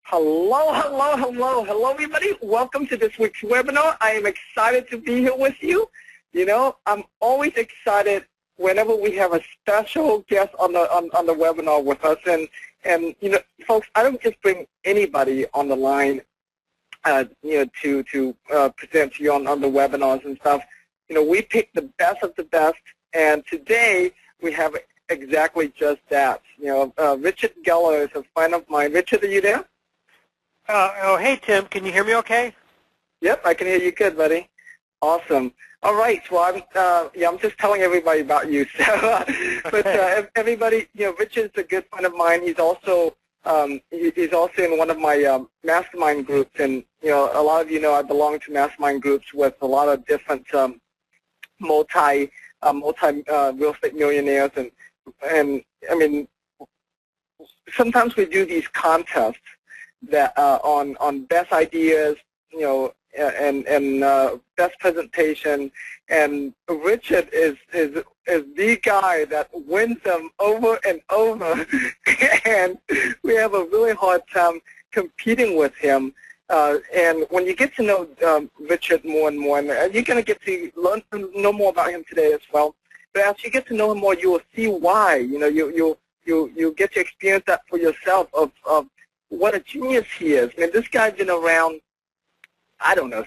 Hello, everybody. Welcome to this week's webinar. I am excited to be here with you. You know, I'm always excited whenever we have a special guest on the webinar with us. And you know, folks, I don't just bring anybody on the line, you know, to present to you on the webinars and stuff. You know, we pick the best of the best, and today we have exactly just that. You know, Richard Geller is a friend of mine. Richard, are you there? Hey, Tim, can you hear me okay? Yep, I can hear you good, buddy. Awesome. All right, well, I'm just telling everybody about you. So, but everybody, you know, Richard's a good friend of mine. He's also in one of my mastermind groups, and you know, a lot of you know I belong to mastermind groups with a lot of different multi real estate millionaires, and I mean, sometimes we do these contests that on best ideas, you know, and best presentation, and Richard is the guy that wins them over and over, and we have a really hard time competing with him. And when you get to know Richard more and more, and you're going to get to know more about him today as well. But as you get to know him more, you will see why. You know, you get to experience that for yourself of what a genius he is. I mean, this guy's been around, I don't know,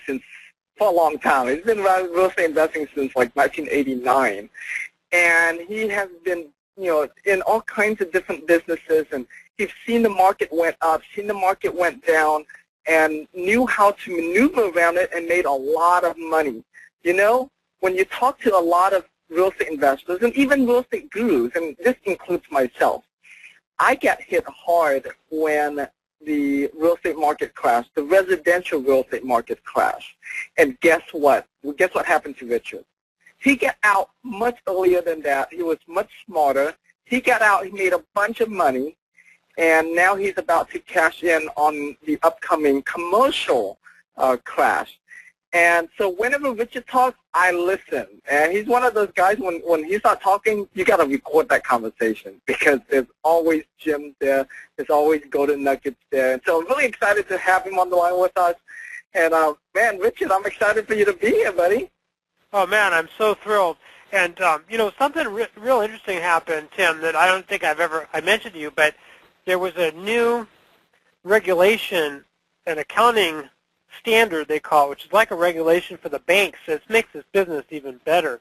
for a long time. He's been around real estate investing since like 1989. And he has been, you know, in all kinds of different businesses, and he's seen the market went up, seen the market went down, and knew how to maneuver around it and made a lot of money. You know, when you talk to a lot of real estate investors and even real estate gurus, and this includes myself, I got hit hard when the real estate market crashed, the residential real estate market crashed. And guess what? Well, guess what happened to Richard? He got out much earlier than that. He was much smarter. He got out. He made a bunch of money. And now he's about to cash in on the upcoming commercial crash. And so whenever Richard talks, I listen. And he's one of those guys, when he starts talking, you got to record that conversation because there's always gems there. There's always golden nuggets there. And so I'm really excited to have him on the line with us. And, man, Richard, I'm excited for you to be here, buddy. Oh, man, I'm so thrilled. And, you know, something real interesting happened, Tim, that I don't think I mentioned to you, but there was a new regulation, an accounting standard they call it, which is like a regulation for the banks. It makes this business even better,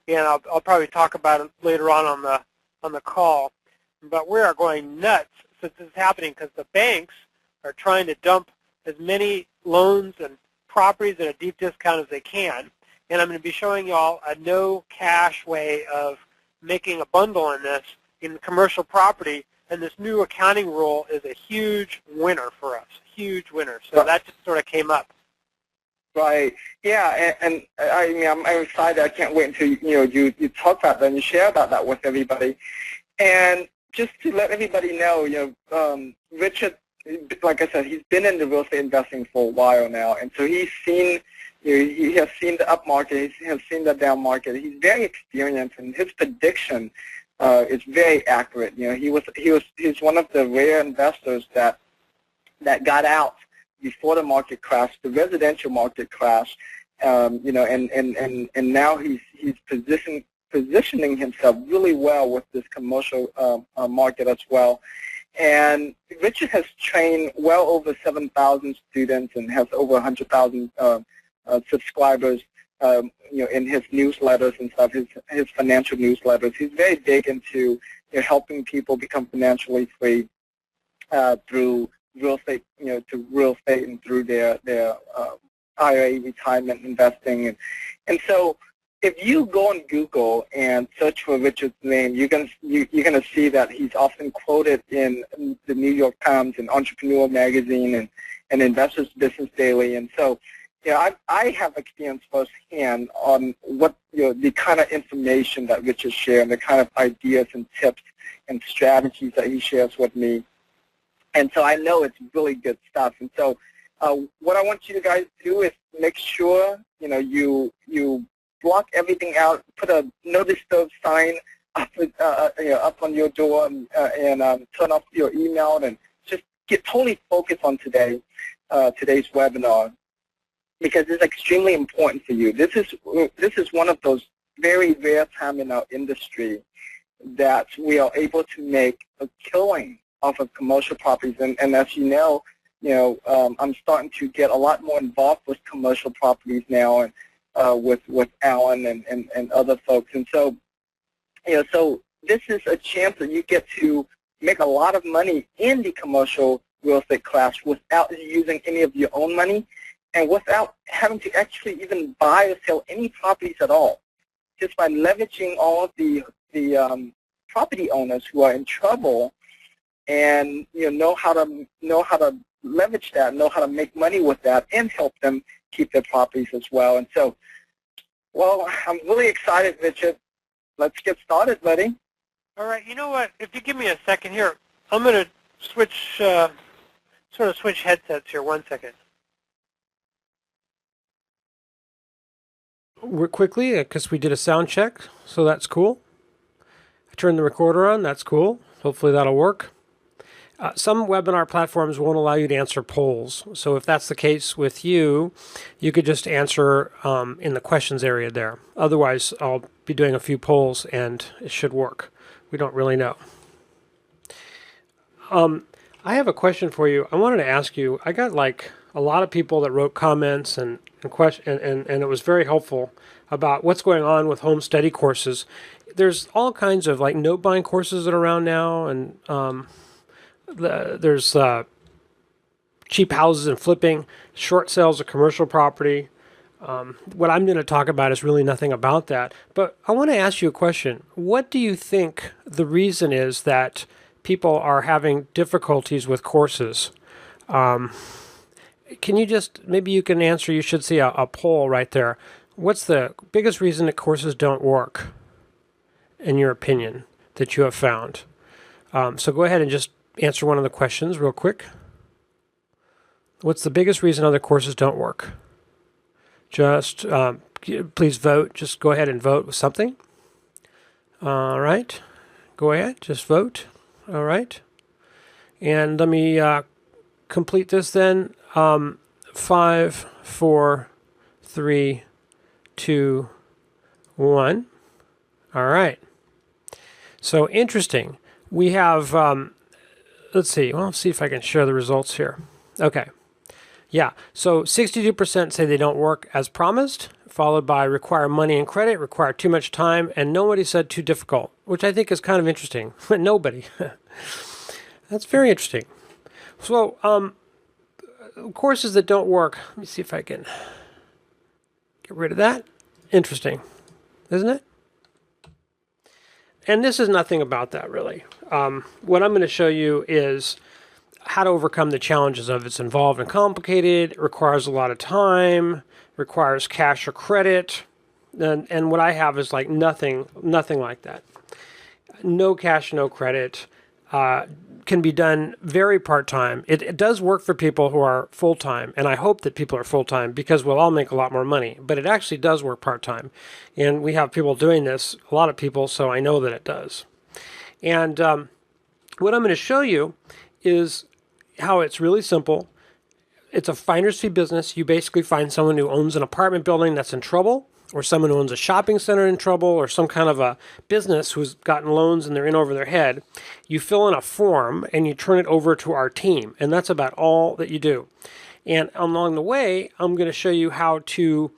and I'll probably talk about it later on the call. But we are going nuts since this is happening because the banks are trying to dump as many loans and properties at a deep discount as they can. And I'm going to be showing y'all a no cash way of making a bundle in this in commercial property. And this new accounting rule is a huge winner for us, huge winner. So that just sort of came up. Right. Yeah, and I mean, I'm excited. I can't wait until you talk about that and you share about that with everybody. And just to let everybody know, Richard, like I said, he's been in the real estate investing for a while now, and so he's seen, he has seen the up market, he has seen the down market. He's very experienced, and his prediction is very accurate. You know, he's one of the rare investors that got out before the market crashed, the residential market crashed. You know, and now he's positioning himself really well with this commercial market as well. And Richard has trained well over 7,000 students and has over 100,000 subscribers. You know, in his newsletters and stuff, his financial newsletters. He's very big into helping people become financially free through real estate, to real estate and through their IRA retirement investing. And so if you go on Google and search for Richard's name, you're gonna see that he's often quoted in the New York Times and Entrepreneur Magazine and Investors Business Daily. And so, I have experience firsthand on what the kind of information that Richard shares, and the kind of ideas and tips and strategies that he shares with me. And so I know it's really good stuff. And so what I want you guys to do is make sure you block everything out, put a no disturb sign up on your door, and turn off your email, and just get totally focused on today's webinar because it's extremely important for you. This is one of those very rare time in our industry that we are able to make a killing off of commercial properties. And as you know, I'm starting to get a lot more involved with commercial properties now, and with Alan and other folks. And so, so this is a chance that you get to make a lot of money in the commercial real estate class without using any of your own money and without having to actually even buy or sell any properties at all. Just by leveraging all of the property owners who are in trouble, and know how to leverage that, know how to make money with that, and help them keep their properties as well. And so, well, I'm really excited, Richard. Let's get started, buddy. All right. You know what? If you give me a second here, I'm going to switch, sort of switch headsets here. 1 second. We're quickly, because we did a sound check, so that's cool. I turned the recorder on, that's cool. Hopefully that'll work. Some webinar platforms won't allow you to answer polls, so if that's the case with you, you could just answer in the questions area there. Otherwise, I'll be doing a few polls and it should work. We don't really know. I have a question for you. I wanted to ask you, I got like a lot of people that wrote comments and it was very helpful about what's going on with home study courses. There's all kinds of like note buying courses that are around now, and there's cheap houses and flipping, short sales of commercial property. What I'm going to talk about is really nothing about that. But I want to ask you a question. What do you think the reason is that people are having difficulties with courses? Can you just, maybe you can answer, you should see a poll right there. What's the biggest reason that courses don't work, in your opinion, that you have found? So go ahead and just answer one of the questions real quick. What's the biggest reason other courses don't work? Just please vote. Just go ahead and vote with something. All right. Go ahead. Just vote. All right. And let me complete this then. 5, 4, 3, 2, 1. All right. So interesting. We have, let's see. Well, let's see if I can share the results here. Okay. Yeah. So 62% say they don't work as promised, followed by require money and credit, require too much time, and nobody said too difficult, which I think is kind of interesting. Nobody. That's very interesting. So, courses that don't work. Let me see if I can get rid of that. Interesting, isn't it? And this is nothing about that, really. What I'm going to show you is how to overcome the challenges of it's involved and complicated, it requires a lot of time, requires cash or credit, and what I have is like nothing like that. No cash, no credit. Can be done very part-time. It does work for people who are full-time, and I hope that people are full-time because we'll all make a lot more money, but it actually does work part-time. And we have people doing this, a lot of people, so I know that it does. And what I'm going to show you is how it's really simple. It's a finder's fee business. You basically find someone who owns an apartment building that's in trouble, or someone who owns a shopping center in trouble, or some kind of a business who's gotten loans and they're in over their head. You fill in a form and you turn it over to our team, and that's about all that you do. And along the way, I'm going to show you how to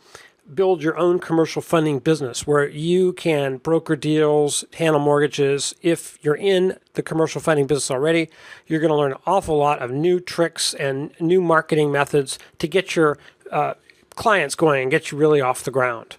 build your own commercial funding business where you can broker deals, handle mortgages. If you're in the commercial funding business already, you're going to learn an awful lot of new tricks and new marketing methods to get your clients going and get you really off the ground.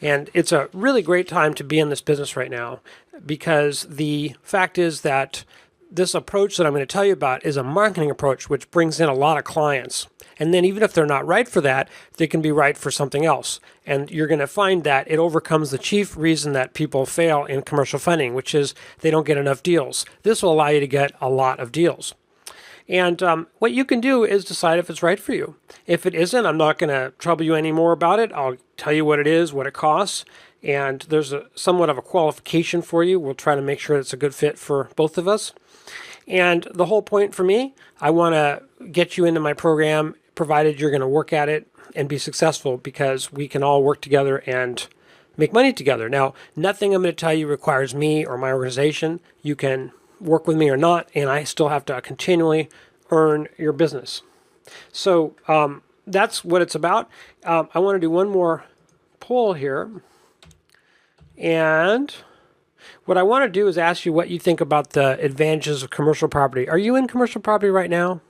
And it's a really great time to be in this business right now because the fact is that this approach that I'm going to tell you about is a marketing approach which brings in a lot of clients. And then even if they're not right for that, they can be right for something else. And you're going to find that it overcomes the chief reason that people fail in commercial funding, which is they don't get enough deals. This will allow you to get a lot of deals. And what you can do is decide if it's right for you. If it isn't, I'm not going to trouble you anymore about it. I'll tell you what it is, what it costs, and there's somewhat of a qualification for you. We'll try to make sure it's a good fit for both of us. And the whole point for me, I want to get you into my program, provided you're going to work at it and be successful, because we can all work together and make money together. Now, nothing I'm going to tell you requires me or my organization. You can work with me or not, and I still have to continually earn your business. So that's what it's about. I want to do one more poll here. And what I want to do is ask you what you think about the advantages of commercial property. Are you in commercial property right now?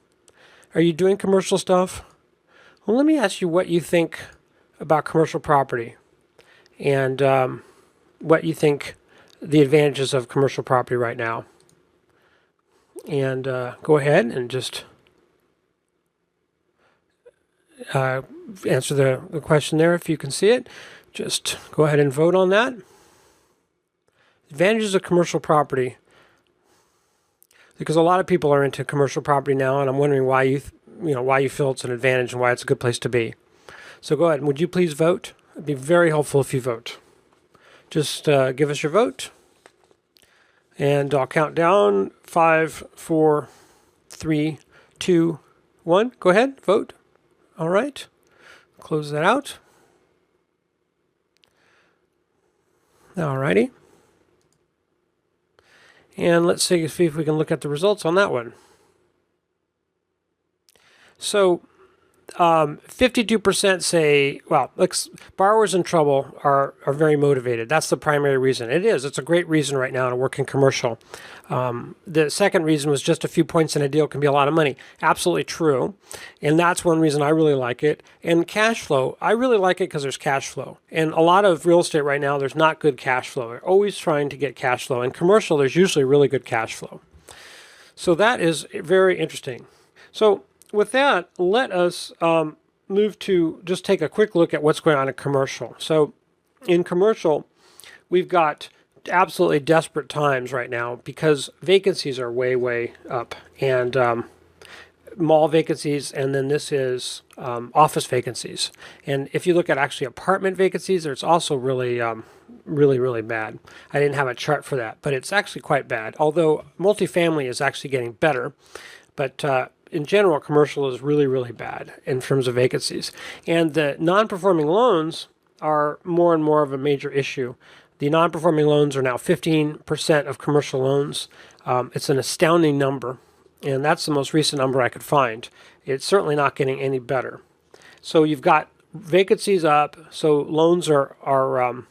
Are you doing commercial stuff? Well, let me ask you what you think about commercial property and what you think the advantages of commercial property right now. And go ahead and just answer the question there if you can see it. Just go ahead and vote on that. Advantages of commercial property. Because a lot of people are into commercial property now, and I'm wondering why why you feel it's an advantage and why it's a good place to be. So go ahead. Would you please vote? It'd be very helpful if you vote. Just give us your vote. And I'll count down. 5, 4, 3, 2, 1. Go ahead. Vote. All right. Close that out. All righty. And let's see if we can look at the results on that one. So 52% say, well, borrowers in trouble are very motivated. That's the primary reason. It is. It's a great reason right now to work in commercial. The second reason was just a few points in a deal can be a lot of money. Absolutely true. And that's one reason I really like it. And cash flow, I really like it because there's cash flow. And a lot of real estate right now, there's not good cash flow. They're always trying to get cash flow. In commercial, there's usually really good cash flow. So that is very interesting. So with that, let us move to just take a quick look at what's going on in commercial. So in commercial, we've got absolutely desperate times right now because vacancies are way, way up. And mall vacancies, and then this is office vacancies. And if you look at actually apartment vacancies, it's also really, really bad. I didn't have a chart for that, but it's actually quite bad. Although multifamily is actually getting better, but in general, commercial is really, really bad in terms of vacancies. And the non-performing loans are more and more of a major issue. The non-performing loans are now 15% of commercial loans. It's an astounding number, and that's the most recent number I could find. It's certainly not getting any better. So you've got vacancies up, so loans are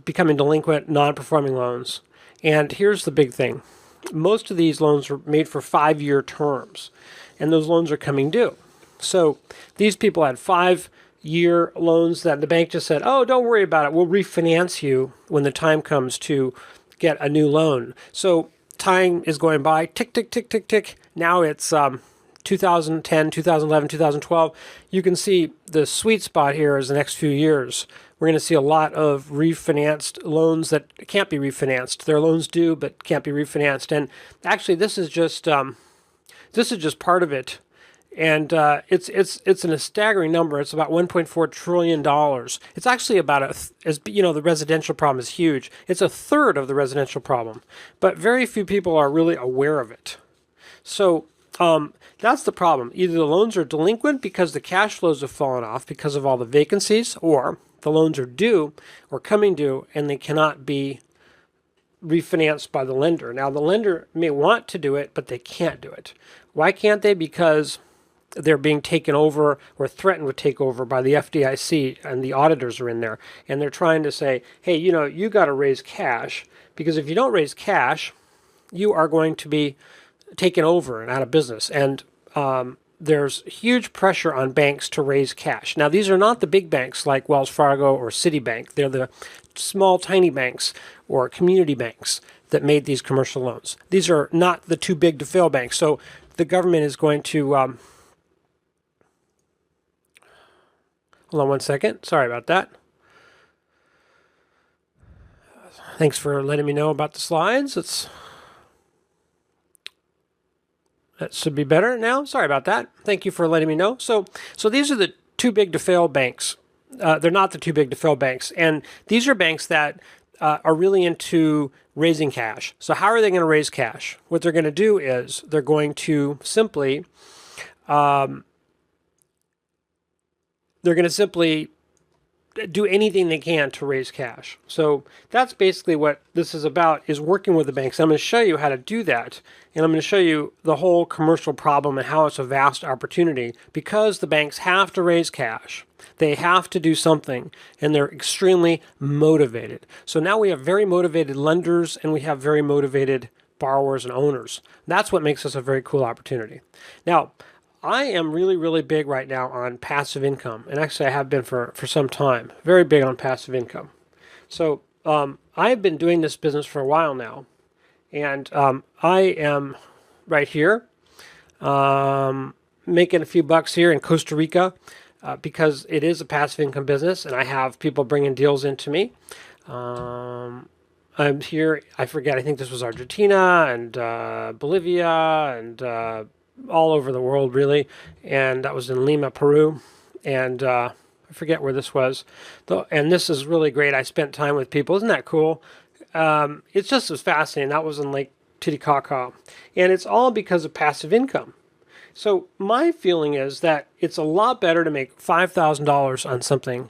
becoming delinquent, non-performing loans. And here's the big thing. Most of these loans were made for 5-year terms, and those loans are coming due. So these people had 5-year loans that the bank just said, oh, don't worry about it. We'll refinance you when the time comes to get a new loan. So time is going by, tick, tick, tick, tick, tick. Now it's 2010, 2011, 2012. You can see the sweet spot here is the next few years. We're going to see a lot of refinanced loans that can't be refinanced. They're loans due but can't be refinanced. And actually, this is just part of it. And it's a staggering number. It's about $1.4 trillion. It's actually about the residential problem is huge. It's a third of the residential problem, but very few people are really aware of it. So that's the problem. Either the loans are delinquent because the cash flows have fallen off because of all the vacancies, or the loans are due or coming due and they cannot be refinanced by the lender. Now, the lender may want to do it, but they can't do it. Why can't they? Because they're being taken over or threatened with takeover by the FDIC, and the auditors are in there. And they're trying to say, hey, you got to raise cash, because if you don't raise cash, you are going to be taken over and out of business. And there's huge pressure on banks to raise cash. Now, these are not the big banks like Wells Fargo or Citibank. They're the small, tiny banks or community banks that made these commercial loans. These are not the too big to fail banks. So the government is going to... hold on one second. Sorry about that. Thanks for letting me know about the slides. That should be better now. Sorry about that. Thank you for letting me know. So these are the too big to fail banks. They're not the too big to fail banks. And these are banks that are really into raising cash. So how are they going to raise cash? What they're going to do is they're going to simply do anything they can to raise cash. So that's basically what this is about, is working with the banks. I'm going to show you how to do that, and I'm going to show you the whole commercial problem and how it's a vast opportunity, because the banks have to raise cash. They have to do something, and they're extremely motivated. So now we have very motivated lenders, and we have very motivated borrowers and owners. That's what makes us a very cool opportunity. Now, I am really, really big right now on passive income, and actually I have been for some time. Very big on passive income. So I've been doing this business for a while now, and I am right here making a few bucks here in Costa Rica because it is a passive income business, and I have people bringing deals into me. I'm here, I forget, I think this was Argentina and Bolivia and all over the world, really, and that was in Lima, Peru, and I forget where this was, and this is really great. I spent time with people. Isn't that cool? It's just as fascinating. That was in Lake Titicaca, and it's all because of passive income. So my feeling is that it's a lot better to make $5,000 on something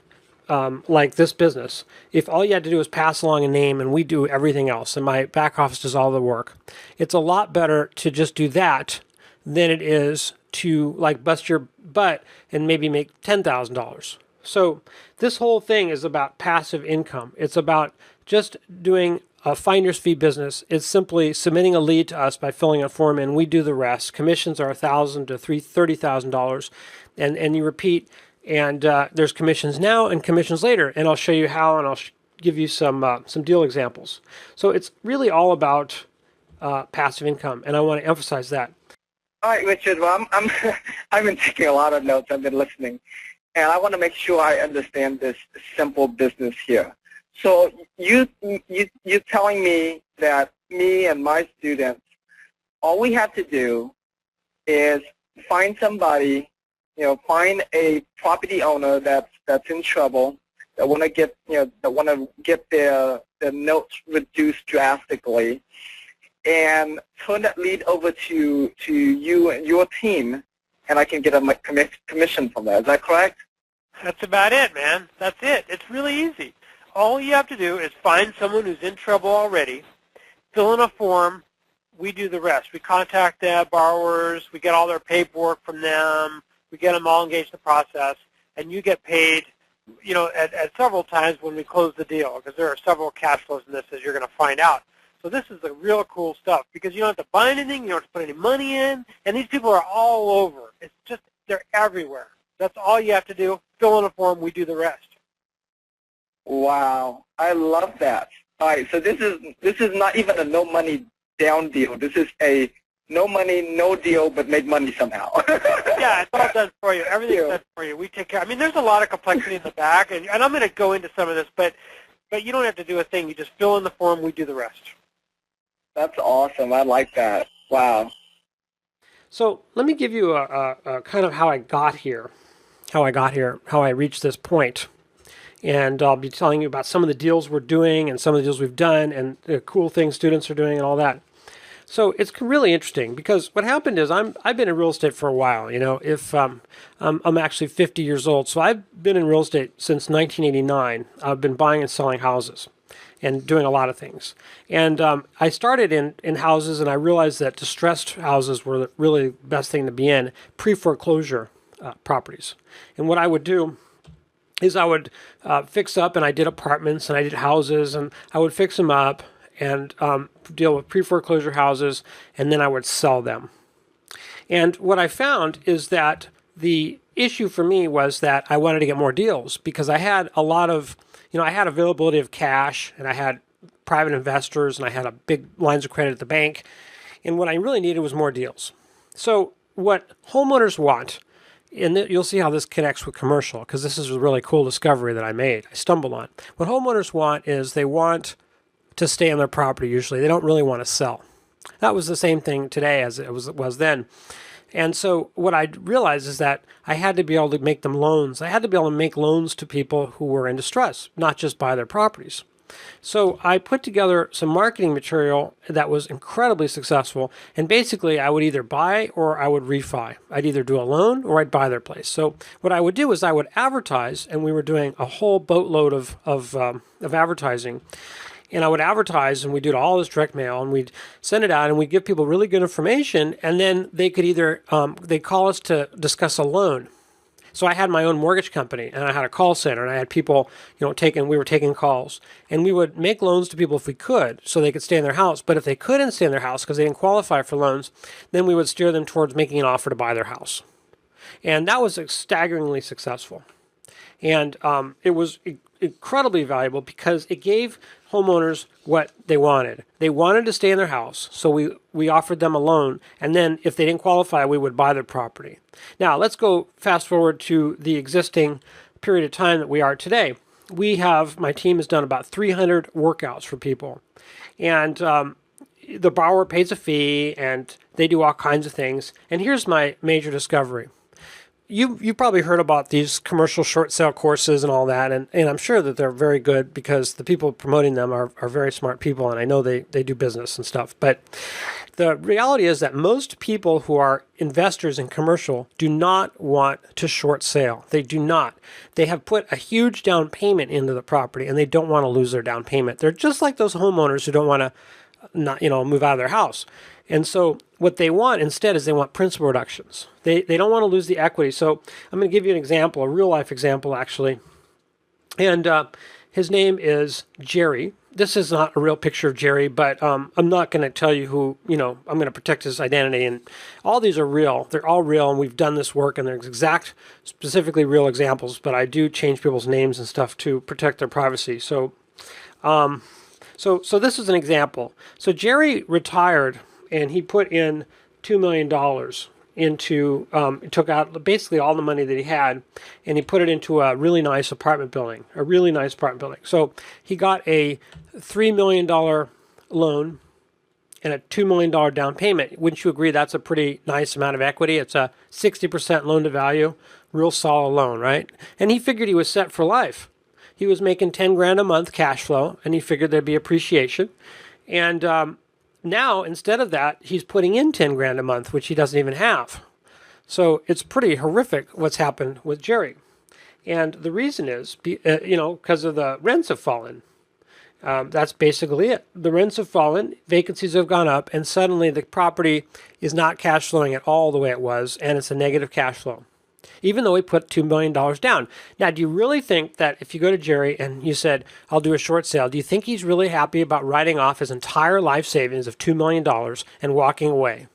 like this business if all you had to do is pass along a name and we do everything else, and my back office does all the work. It's a lot better to just do that than it is to like bust your butt and maybe make $10,000. So this whole thing is about passive income. It's about just doing a finder's fee business. It's simply submitting a lead to us by filling a form, and we do the rest. Commissions are $1,000 to $30,000, and you repeat. And there's commissions now and commissions later, and I'll show you how, and I'll give you some deal examples. So it's really all about passive income, and I want to emphasize that. All right, Richard. Well, I've been taking a lot of notes. I've been listening, and I want to make sure I understand this simple business here. So you're telling me that me and my students, all we have to do is find somebody, find a property owner that's in trouble, that want to get their notes reduced drastically, and turn that lead over to you and your team, and I can get a commission from that. Is that correct? That's about it, man. That's it. It's really easy. All you have to do is find someone who's in trouble already, fill in a form, we do the rest. We contact the borrowers, we get all their paperwork from them, we get them all engaged in the process, and you get paid, at several times when we close the deal, because there are several cash flows in this, as you're going to find out. So this is the real cool stuff, because you don't have to buy anything, you don't have to put any money in, and these people are all over. It's just, they're everywhere. That's all you have to do. Fill in a form, we do the rest. Wow, I love that. All right, so this is not even a no money down deal. This is a no money, no deal, but make money somehow. Yeah, it's all done for you. Everything's done for you. We take care. I mean, there's a lot of complexity in the back, and I'm going to go into some of this, but you don't have to do a thing. You just fill in the form, we do the rest. That's awesome. I like that. Wow. So let me give you a kind of how I got here, how I reached this point. And I'll be telling you about some of the deals we're doing and some of the deals we've done and the cool things students are doing and all that. So it's really interesting, because what happened is I've been in real estate for a while. I'm actually 50 years old, so I've been in real estate since 1989. I've been buying and selling houses and doing a lot of things. And I started in houses, and I realized that distressed houses were really the best thing to be in, pre-foreclosure properties. And what I would do is I would fix up, and I did apartments and I did houses, and I would fix them up and deal with pre-foreclosure houses, and then I would sell them. And what I found is that the issue for me was that I wanted to get more deals, because I had a lot of, I had availability of cash, and I had private investors, and I had a big lines of credit at the bank, and what I really needed was more deals. So what homeowners want, and you'll see how this connects with commercial, because this is a really cool discovery that I stumbled on. What homeowners want is they want to stay on their property usually. They don't really want to sell. That was the same thing today as it was then. And so what I realized is that I had to be able to make them loans. I had to be able to make loans to people who were in distress, not just buy their properties. So I put together some marketing material that was incredibly successful. And basically, I would either buy or I would refi. I'd either do a loan or I'd buy their place. So what I would do is I would advertise, and we were doing a whole boatload of advertising. And I would advertise, and we'd do all this direct mail, and we'd send it out, and we'd give people really good information, and then they could either, they'd call us to discuss a loan. So I had my own mortgage company, and I had a call center, and I had people, we were taking calls, and we would make loans to people if we could, so they could stay in their house. But if they couldn't stay in their house because they didn't qualify for loans, then we would steer them towards making an offer to buy their house. And that was staggeringly successful. And it was incredibly valuable because it gave homeowners what they wanted. They wanted to stay in their house, so we offered them a loan, and then if they didn't qualify, we would buy their property. Now, let's go fast forward to the existing period of time that we are today. My team has done about 300 workouts for people, and the borrower pays a fee, and they do all kinds of things. And here's my major discovery. You probably heard about these commercial short sale courses and all that, and I'm sure that they're very good because the people promoting them are very smart people, and I know they do business and stuff. But the reality is that most people who are investors in commercial do not want to short sale. They do not. They have put a huge down payment into the property, and they don't want to lose their down payment. They're just like those homeowners who don't want to move out of their house. And so what they want instead is they want principal reductions. They don't want to lose the equity. So I'm going to give you an example, a real life example actually. And his name is Jerry. This is not a real picture of Jerry, but I'm not going to tell you who, I'm going to protect his identity. And all these are real. They're all real, and we've done this work, and they're specifically real examples, but I do change people's names and stuff to protect their privacy. So this is an example. So Jerry retired, and he put in $2 million into, took out basically all the money that he had, and he put it into a really nice apartment building, So he got a $3 million loan and a $2 million down payment. Wouldn't you agree that's a pretty nice amount of equity? It's a 60% loan to value, real solid loan, right? And he figured he was set for life. He was making 10 grand a month cash flow, and he figured there'd be appreciation. And now, instead of that, he's putting in 10 grand a month, which he doesn't even have. So it's pretty horrific what's happened with Jerry. And the reason is, because of the rents have fallen. That's basically it. The rents have fallen, vacancies have gone up, and suddenly the property is not cash flowing at all the way it was, and it's a negative cash flow, even though he put $2 million down. Now, do you really think that if you go to Jerry and you said, I'll do a short sale, do you think he's really happy about writing off his entire life savings of $2 million and walking away?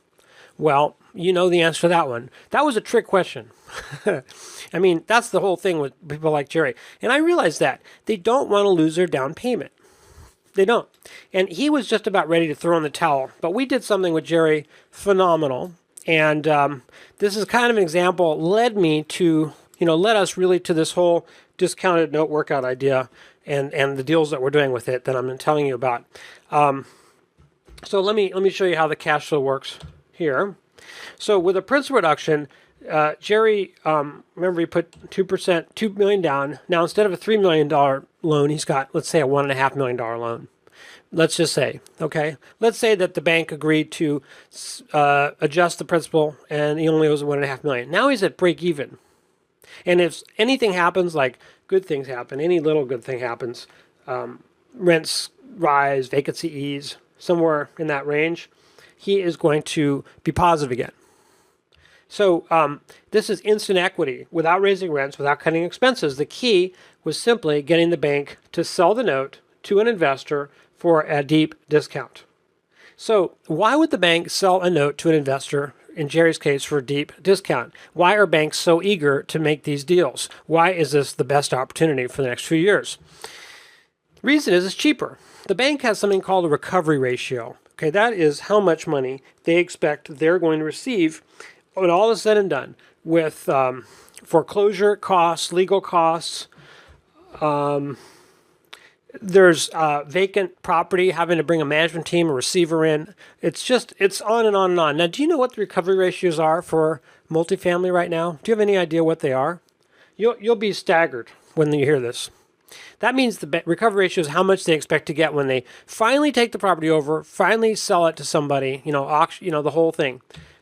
Well, you know the answer to that one. That was a trick question. I mean, that's the whole thing with people like Jerry. And I realized that. They don't want to lose their down payment. They don't. And he was just about ready to throw in the towel. But we did something with Jerry phenomenal. And this is kind of an example, led us really to this whole discounted note workout idea and the deals that we're doing with it that I'm telling you about. So let me show you how the cash flow works here. So with a principal reduction, Jerry, remember he put 2%, $2 million down. Now instead of a $3 million loan, he's got, let's say, a $1.5 million loan. Let's just say, okay? Let's say that the bank agreed to adjust the principal, and he only owes $1.5 million. Now he's at break even. And if anything happens, like good things happen, any little good thing happens, rents rise, vacancy ease, somewhere in that range, he is going to be positive again. So this is instant equity without raising rents, without cutting expenses. The key was simply getting the bank to sell the note to an investor for a deep discount. So why would the bank sell a note to an investor, in Jerry's case, for a deep discount? Why are banks so eager to make these deals? Why is this the best opportunity for the next few years? The reason is it's cheaper. The bank has something called a recovery ratio. Okay, that is how much money they expect they're going to receive when all is said and done, with foreclosure costs, legal costs. There's vacant property, having to bring a management team, a receiver in. It's on and on and on. Now, do you know what the recovery ratios are for multifamily right now? Do you have any idea what they are? You'll be staggered when you hear this. That means the recovery ratio is how much they expect to get when they finally take the property over, finally sell it to somebody, auction, the whole thing.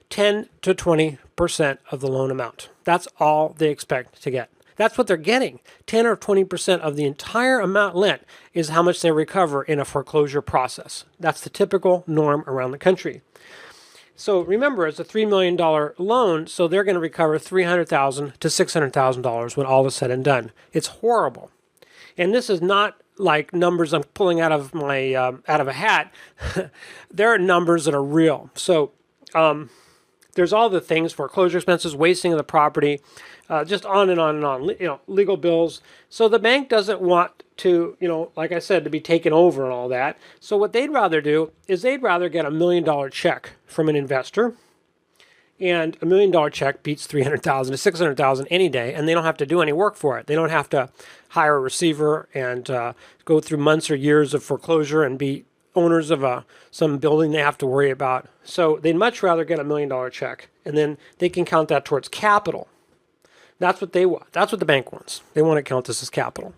10 to 20% of the loan amount. That's all they expect to get. That's what they're getting. 10 or 20% of the entire amount lent is how much they recover in a foreclosure process. That's the typical norm around the country. So remember, it's a $3 million loan, so they're going to recover $300,000 to $600,000 when all is said and done. It's horrible. And this is not like numbers I'm pulling out of my out of a hat. There are numbers that are real. So there's all the things: foreclosure expenses, wasting of the property, just on and on and on. Legal bills. So the bank doesn't want to, like I said, to be taken over and all that. So what they'd rather do is they'd rather get $1 million check from an investor. And $1 million check beats $300,000 to $600,000 any day, and they don't have to do any work for it. They don't have to hire a receiver and go through months or years of foreclosure and be owners of some building they have to worry about. So they'd much rather get $1 million check, and then they can count that towards capital. That's what they want. That's what the bank wants. They want to count this as capital.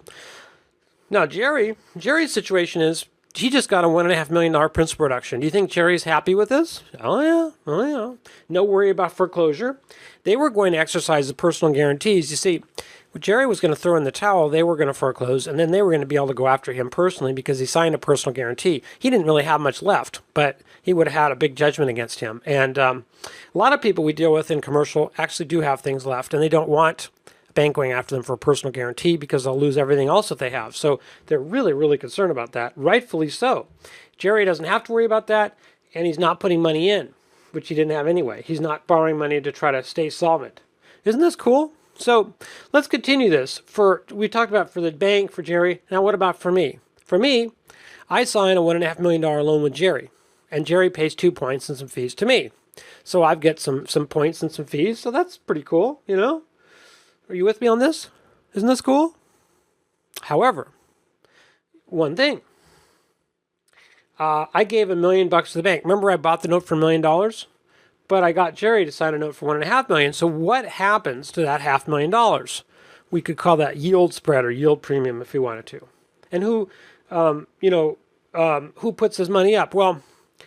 Now, Jerry's situation is he just got a $1.5 million principal reduction. Do you think Jerry's happy with this? Oh yeah. No worry about foreclosure. They were going to exercise the personal guarantees. You see, Jerry was going to throw in the towel. They were going to foreclose, and then they were going to be able to go after him personally because he signed a personal guarantee. He didn't really have much left, but he would have had a big judgment against him. And a lot of people we deal with in commercial actually do have things left, and they don't want a bank going after them for a personal guarantee because they'll lose everything else that they have. So they're really, really concerned about that, rightfully so. Jerry doesn't have to worry about that, and he's not putting money in, which he didn't have anyway. He's not borrowing money to try to stay solvent. Isn't this cool? So let's continue this. We talked about for the bank, for Jerry. Now what about for me? For me, I sign a $1.5 million loan with Jerry, and Jerry pays 2 points and some fees to me. So I've got some points and some fees. So that's pretty cool, Are you with me on this? Isn't this cool? However, one thing. I gave $1 million to the bank. Remember I bought the note for $1 million? But I got Jerry to sign a note for $1.5 million. So what happens to that $500,000? We could call that yield spread or yield premium if we wanted to. And who puts his money up? Well,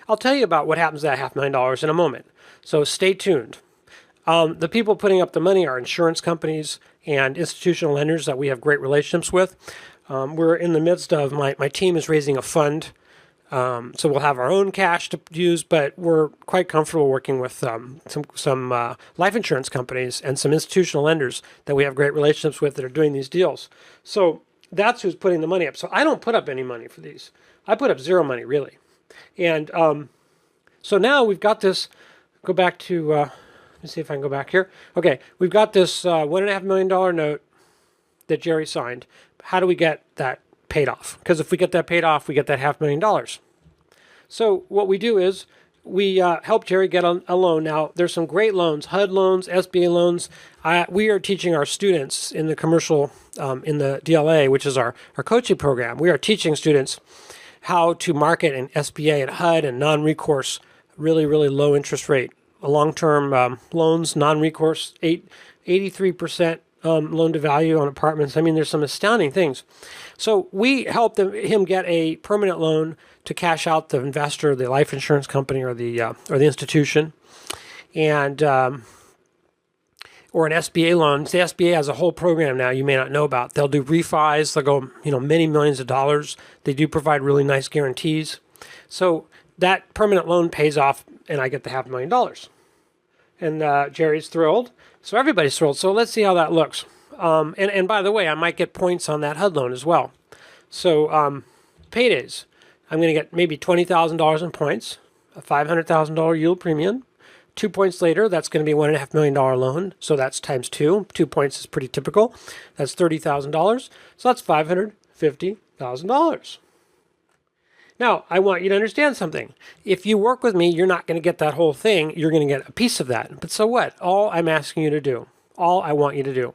I'll tell you about what happens to that $500,000 in a moment. So stay tuned. The people putting up the money are insurance companies and institutional lenders that we have great relationships with. We're in the midst of, my team is raising a fund. So we'll have our own cash to use, but we're quite comfortable working with some life insurance companies and some institutional lenders that we have great relationships with that are doing these deals. So that's who's putting the money up. So I don't put up any money for these. I put up zero money, really. And so now we've got this. Go back to, let me see if I can go back here. Okay, we've got this $1.5 million note that Jerry signed. How do we get that paid off? Because if we get that paid off, we get that $500,000. So what we do is we help Jerry get a loan. Now, there's some great loans, HUD loans, SBA loans. We are teaching our students in the commercial, in the DLA, which is our coaching program. We are teaching students how to market an SBA and HUD and non-recourse, really, really low interest rate, long-term loans, non-recourse, 83% loan to value on apartments. I mean, there's some astounding things. So we helped him get a permanent loan to cash out the investor, the life insurance company, or the institution, and or an SBA loan. The SBA has a whole program now you may not know about. They'll do refis. They'll go many millions of dollars. They do provide really nice guarantees. So that permanent loan pays off, and I get the $500,000. And Jerry's thrilled. So everybody's thrilled. So let's see how that looks. And by the way, I might get points on that HUD loan as well. So Paydays, I'm going to get maybe $20,000 in points, a $500,000 yield premium. 2 points later, that's going to be a $1.5 million loan. So that's times 2. 2 points is pretty typical. That's $30,000. So that's $550,000. Now, I want you to understand something. If you work with me, you're not going to get that whole thing. You're going to get a piece of that. But so what? All I'm asking you to do, all I want you to do,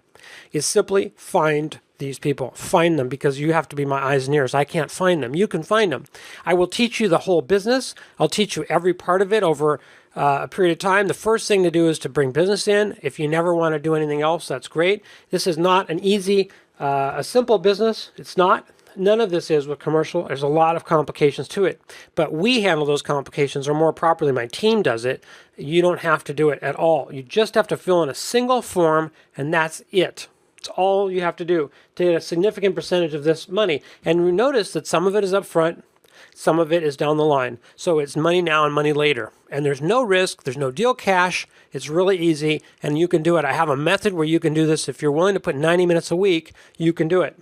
is simply find these people. Find them, because you have to be my eyes and ears. I can't find them. You can find them. I will teach you the whole business. I'll teach you every part of it over a period of time. The first thing to do is to bring business in. If you never want to do anything else, that's great. This is not an easy A simple business, it's not. None of this is with commercial. There's a lot of complications to it. But we handle those complications, or more properly, my team does it. You don't have to do it at all. You just have to fill in a single form, and that's it. It's all you have to do to get a significant percentage of this money. And you notice that some of it is up front, some of it is down the line. So it's money now and money later. And there's no risk, there's no deal cash. It's really easy, and you can do it. I have a method where you can do this. If you're willing to put 90 minutes a week, you can do it.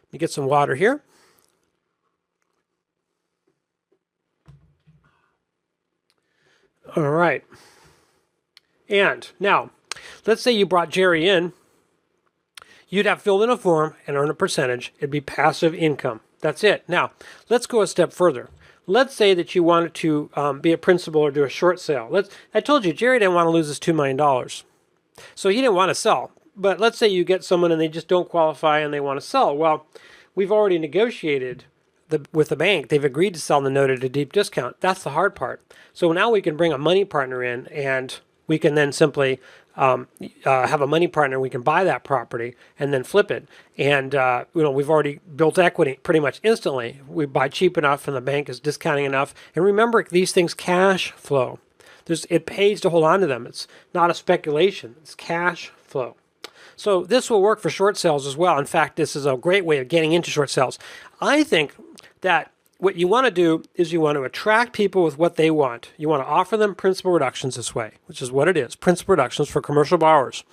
Let me get some water here. All right. And now, let's say you brought Jerry in. You'd have filled in a form and earn a percentage. It'd be passive income. That's it. Now, let's go a step further. Let's say that you wanted to be a principal or do a short sale. I told you, Jerry didn't want to lose his $2 million. So he didn't want to sell. But let's say you get someone and they just don't qualify and they want to sell. Well, we've already negotiated with the bank. They've agreed to sell the note at a deep discount. That's the hard part. So now we can bring a money partner in, and we can then simply have a money partner. We can buy that property and then flip it. And we've already built equity pretty much instantly. We buy cheap enough, and the bank is discounting enough. And remember, these things cash flow. It pays to hold on to them. It's not a speculation. It's cash flow. So this will work for short sales as well. In fact, this is a great way of getting into short sales. I think that what you want to do is you want to attract people with what they want. You want to offer them principal reductions this way, which is what it is, principal reductions for commercial borrowers.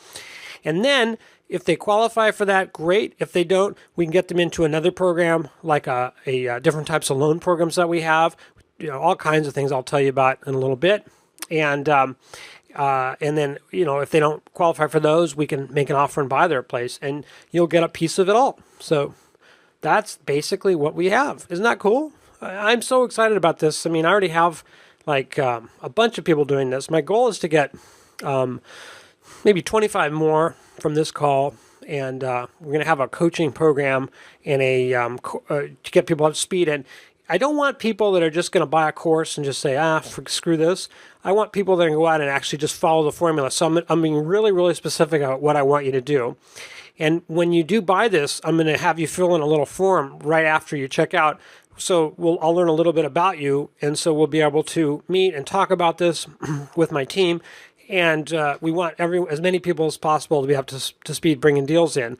And then if they qualify for that, great. If they don't, we can get them into another program, like a different types of loan programs that we have. All kinds of things I'll tell you about in a little bit. And then, if they don't qualify for those, we can make an offer and buy their place, and you'll get a piece of it all. So that's basically what we have. Isn't that cool? I'm so excited about this. I mean, I already have a bunch of people doing this. My goal is to get maybe 25 more from this call, and we're going to have a coaching program and to get people up to speed. And I don't want people that are just going to buy a course and just say, screw this. I want people that are going to go out and actually just follow the formula. So I'm being really, really specific about what I want you to do. And when you do buy this, I'm going to have you fill in a little form right after you check out. So I'll learn a little bit about you, and so we'll be able to meet and talk about this with my team. And we want as many people as possible to be up to speed bringing deals in.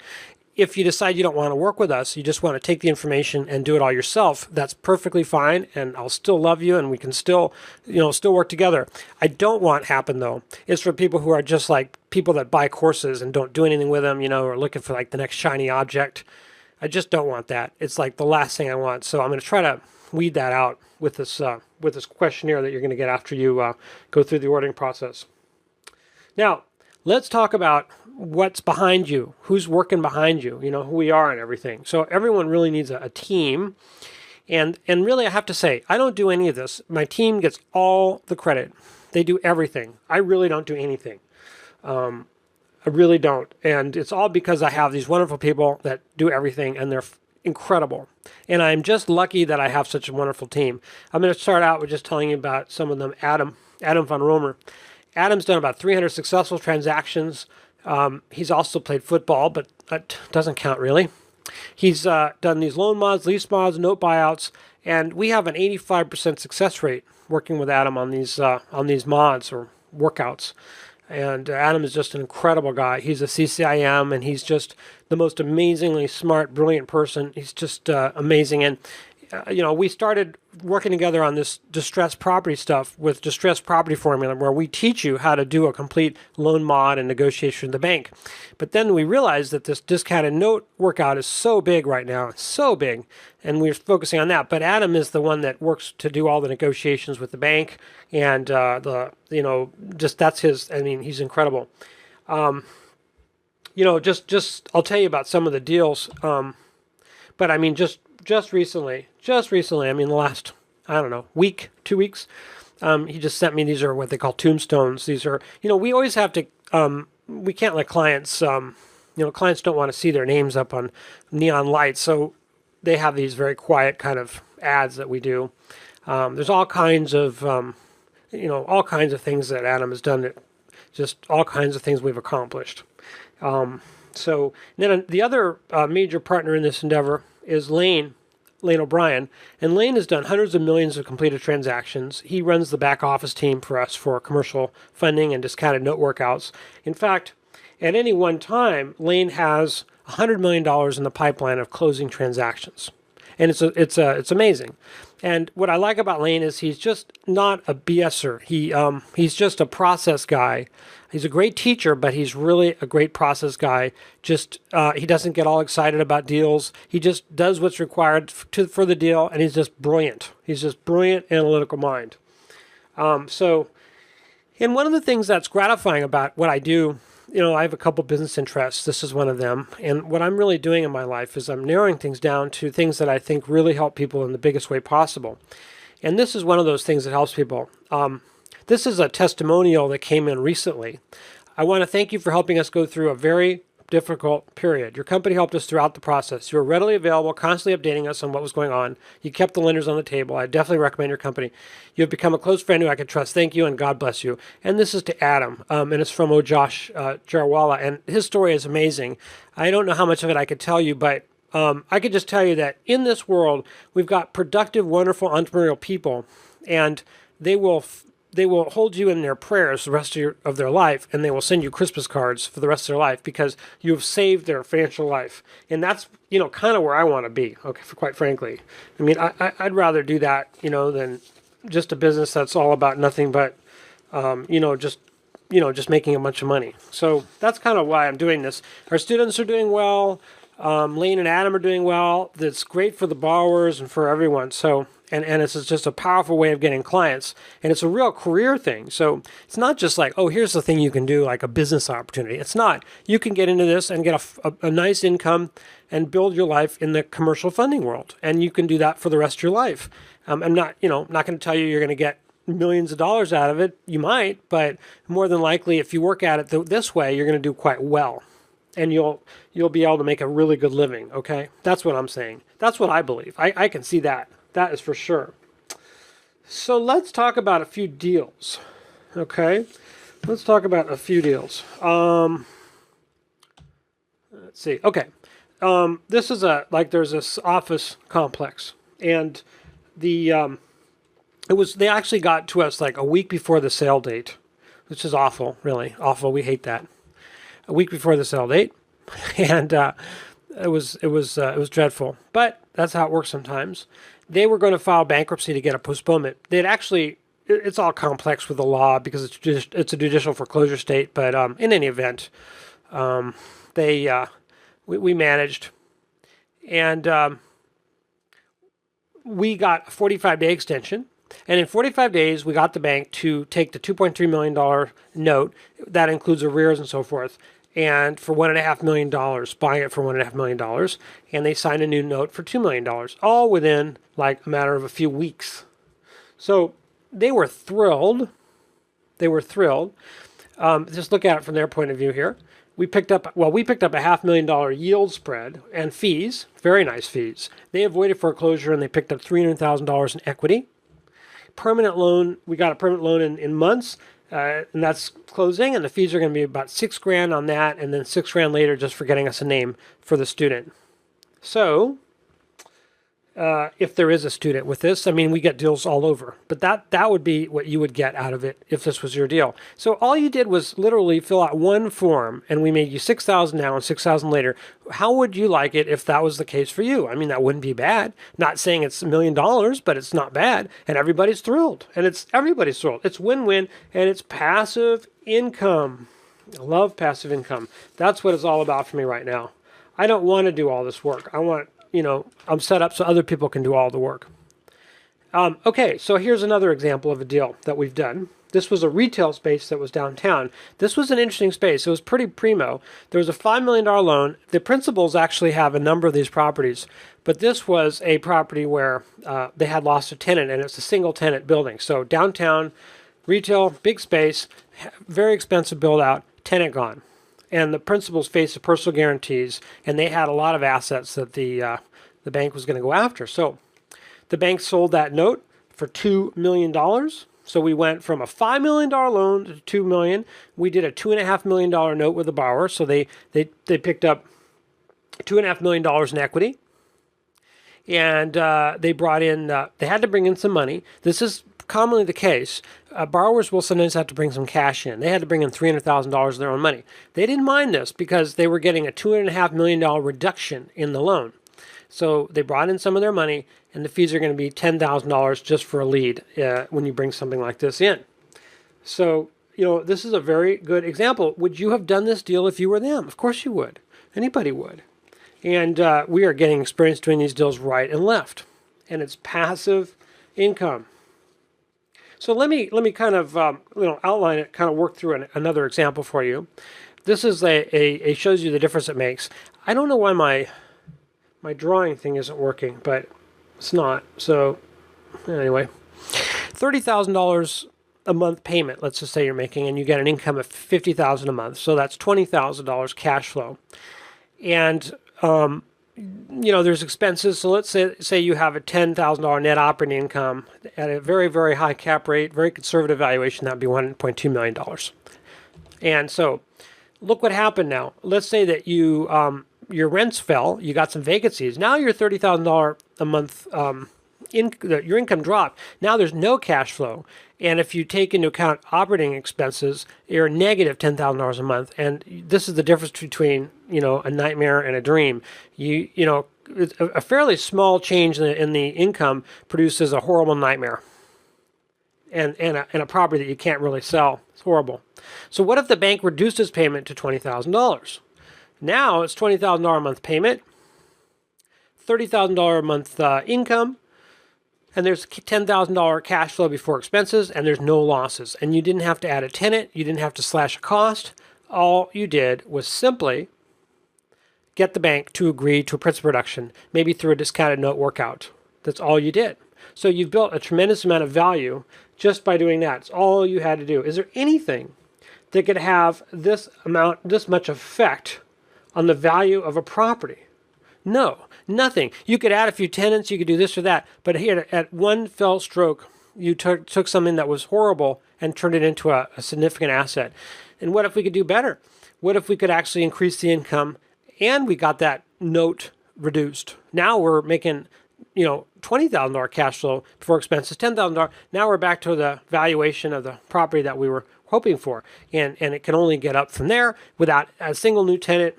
If you decide you don't want to work with us, you just want to take the information and do it all yourself, that's perfectly fine, and I'll still love you, and we can still work together. I don't want happen, though, is for people who are just like people that buy courses and don't do anything with them, or looking for like the next shiny object. I just don't want that. It's like the last thing I want. So I'm going to try to weed that out with this questionnaire that you're going to get after you go through the ordering process. Now, let's talk about what's behind you, who's working behind you, who we are and everything. So everyone really needs a team. And really, I have to say, I don't do any of this. My team gets all the credit. They do everything. I really don't do anything. I really don't. And it's all because I have these wonderful people that do everything, and they're incredible. And I'm just lucky that I have such a wonderful team. I'm going to start out with just telling you about some of them. Adam von Romer. Adam's done about 300 successful transactions. He's also played football, but that doesn't count really. He's done these loan mods, lease mods, note buyouts, and we have an 85% success rate working with Adam on these mods or workouts. And Adam is just an incredible guy. He's a CCIM, and he's just the most amazingly smart, brilliant person. He's just amazing. And we started working together on this distressed property stuff with distressed property formula, where we teach you how to do a complete loan mod and negotiation with the bank. But then we realized that this discounted note workout is so big right now, so big, and we're focusing on that. But Adam is the one that works to do all the negotiations with the bank, and that's his. I mean, he's incredible. Just I'll tell you about some of the deals. But I mean, just recently, I mean, the last, week, 2 weeks, he just sent me, these are what they call tombstones. These are, we always have to, we can't let clients, clients don't want to see their names up on neon lights. So they have these very quiet kind of ads that we do. There's all kinds of, all kinds of things that Adam has done that just all kinds of things we've accomplished. So then the other major partner in this endeavor is Lane O'Brien. And Lane has done hundreds of millions of completed transactions. He runs the back office team for us for commercial funding and discounted note workouts. In fact, at any one time, Lane has $100 million in the pipeline of closing transactions. And it's amazing. And what I like about Lane is he's just not a BSer. He's just a process guy. He's a great teacher, but he's really a great process guy. Just he doesn't get all excited about deals. He just does what's required for the deal, and he's just brilliant. He's just brilliant analytical mind. And one of the things that's gratifying about what I do, I have a couple business interests. This is one of them. And what I'm really doing in my life is I'm narrowing things down to things that I think really help people in the biggest way possible. And this is one of those things that helps people. This is a testimonial that came in recently. I want to thank you for helping us go through a very difficult period. Your company helped us throughout the process. You were readily available, constantly updating us on what was going on. You kept the lenders on the table. I definitely recommend your company. You have become a close friend who I could trust. Thank you, and God bless you. And this is to Adam, and it's from Josh Jarwala, and his story is amazing. I don't know how much of it I could tell you, but I could just tell you that in this world, we've got productive, wonderful, entrepreneurial people, and they will hold you in their prayers the rest of their life, and they will send you Christmas cards for the rest of their life because you have saved their financial life. And that's, kind of where I want to be, okay, quite frankly. I mean, I'd rather do that, than just a business that's all about nothing but, just making a bunch of money. So that's kind of why I'm doing this. Our students are doing well. Lane and Adam are doing well. That's great for the borrowers and for everyone. So, and it's just a powerful way of getting clients. And it's a real career thing. So it's not just like, oh, here's the thing you can do, like a business opportunity. It's not. You can get into this and get a nice income and build your life in the commercial funding world. And you can do that for the rest of your life. I'm not going to tell you you're going to get millions of dollars out of it. You might, but more than likely, if you work at it this way, you're going to do quite well. And you'll be able to make a really good living, okay? That's what I'm saying. That's what I believe. I can see that. That is for sure. So let's talk about a few deals, okay? Let's talk about a few deals. Let's see. Okay. This is there's this office complex, and they actually got to us like a week before the sale date, which is awful, really awful. We hate that. A week before the sale date, and it was dreadful. But that's how it works sometimes. They were going to file bankruptcy to get a postponement. It's all complex with the law because it's a judicial foreclosure state. But in any event, we managed, and we got a 45-day extension. And in 45 days, we got the bank to take the $2.3 million note. That includes arrears and so forth. And for $1.5 million, buying it for $1.5 million. And they signed a new note for $2 million, all within like a matter of a few weeks. So they were thrilled. Just look at it from their point of view here. We picked up a $500,000 yield spread and fees, very nice fees. They avoided foreclosure and they picked up $300,000 in equity. Permanent loan, we got a permanent loan in months, and that's closing, and the fees are going to be about $6,000 on that, and then $6,000 later just for getting us a name for the student. So, if there is a student with this, I mean, we get deals all over, but that would be what you would get out of it if this was your deal. So all you did was literally fill out one form, and we made you $6,000 now and $6,000 later. How would you like it if that was the case for you? I mean, that wouldn't be bad. Not saying it's $1 million, but it's not bad, and everybody's thrilled, and everybody's thrilled. It's win-win, and it's passive income. I love passive income. That's what it's all about for me right now. I don't want to do all this work. I'm set up so other people can do all the work. Okay, so here's another example of a deal that we've done. This was a retail space that was downtown. This was an interesting space. It was pretty primo. There was a $5 million loan. The principals actually have a number of these properties, but this was a property where they had lost a tenant, and it's a single tenant building. So downtown, retail, big space, very expensive build out, tenant gone. And the principals faced personal guarantees, and they had a lot of assets that the bank was going to go after. So the bank sold that note for $2 million, So we went from a $5 million loan to $2 million. We did a $2.5 million note with the borrower. So they picked up $2.5 million in equity. And they brought in, they had to bring in some money. This is commonly the case. Borrowers will sometimes have to bring some cash in. They had to bring in $300,000 of their own money. They didn't mind this because they were getting a $2.5 million reduction in the loan. So they brought in some of their money, and the fees are going to be $10,000 just for a lead when you bring something like this in. So, this is a very good example. Would you have done this deal if you were them? Of course you would. Anybody would. And we are getting experience doing these deals right and left. And it's passive income. So let me kind of outline it, kind of work through another example for you. This is a shows you the difference it makes. I don't know why my drawing thing isn't working, but it's not. So anyway, $30,000 a month payment, let's just say you're making, and you get an income of $50,000 a month. So that's $20,000 cash flow. And there's expenses. So let's say you have a $10,000 net operating income at a very, very high cap rate, very conservative valuation. That would be $1.2 million. And so look what happened now. Let's say that your rents fell, you got some vacancies. Now your $30,000 a month, your income dropped. Now there's no cash flow. And if you take into account operating expenses, you're negative $10,000 a month. And this is the difference between, a nightmare and a dream. A fairly small change in the income produces a horrible nightmare. And a property that you can't really sell. It's horrible. So what if the bank reduced its payment to $20,000? Now it's $20,000 a month payment, $30,000 a month income, and there's $10,000 cash flow before expenses, and there's no losses. And you didn't have to add a tenant. You didn't have to slash a cost. All you did was simply get the bank to agree to a principal reduction, maybe through a discounted note workout. That's all you did. So you've built a tremendous amount of value just by doing that. It's all you had to do. Is there anything that could have this much effect on the value of a property? No, nothing. You could add a few tenants, you could do this or that, but here at one fell stroke, you took something that was horrible and turned it into a significant asset. And what if we could do better? What if we could actually increase the income and we got that note reduced? Now we're making, $20,000 cash flow before expenses, $10,000. Now we're back to the valuation of the property that we were hoping for. And it can only get up from there without a single new tenant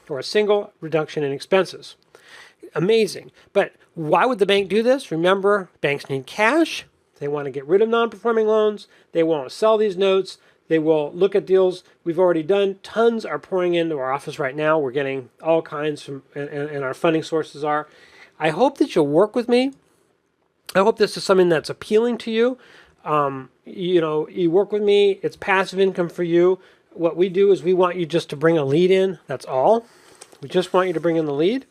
or a single reduction in expenses. Amazing. But why would the bank do this? Remember, banks need cash. They want to get rid of non-performing loans. They want to sell these notes. They will look at deals we've already done. Tons are pouring into our office right now. We're getting all kinds from, and our funding sources are. I hope that you'll work with me. I hope this is something that's appealing to you. You work with me. It's passive income for you. What we do is we want you just to bring a lead in. That's all. We just want you to bring in the lead,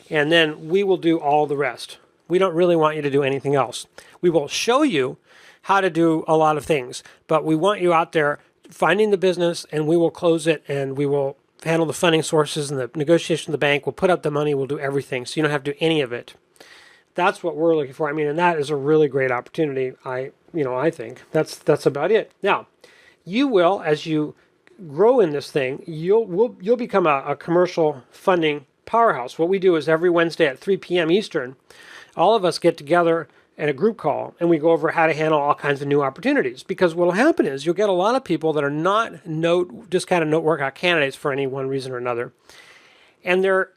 and then we will do all the rest. We don't really want you to do anything else. We will show you how to do a lot of things, but we want you out there finding the business, and we will close it, and we will handle the funding sources and the negotiation with the bank. We'll put up the money. We'll do everything, so you don't have to do any of it. That's what we're looking for. And that is a really great opportunity. I think that's about it. Now, you will, as you grow in this thing, you'll become a commercial funding powerhouse. What we do is every Wednesday at 3 p.m. Eastern, all of us get together at a group call and we go over how to handle all kinds of new opportunities. Because what will happen is you'll get a lot of people that are not discounted note workout candidates for any one reason or another, and they're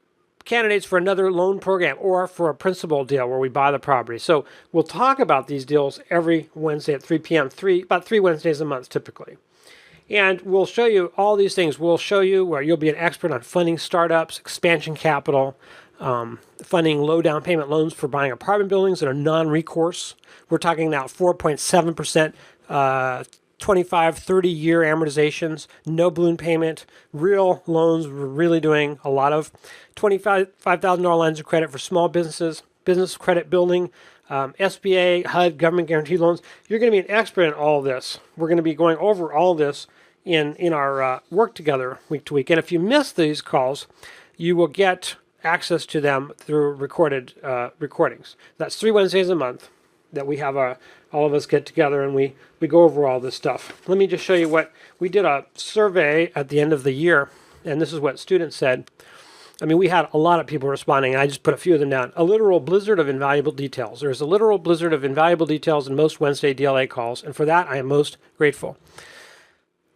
candidates for another loan program or for a principal deal where we buy the property. So we'll talk about these deals every Wednesday at 3 p.m. About 3 Wednesdays a month typically. And we'll show you all these things. We'll show you where you'll be an expert on funding startups, expansion capital, funding low down payment loans for buying apartment buildings that are non-recourse. We're talking now 4.7%, 25, 30-year amortizations, no balloon payment, real loans we're really doing a lot of, $25,000 lines of credit for small businesses, business credit building, SBA, HUD, government guaranteed loans. You're going to be an expert in all this. We're going to be going over all this in our work together week to week. And if you miss these calls, you will get access to them through recorded recordings. That's 3 Wednesdays a month. that we have all of us get together and we go over all this stuff. Let me just show you what we did. A survey at the end of the year, and this is what students said. I mean, we had a lot of people responding, and I just put a few of them down. A literal blizzard of invaluable details. There's a literal blizzard of invaluable details in most Wednesday DLA calls, and for that I am most grateful.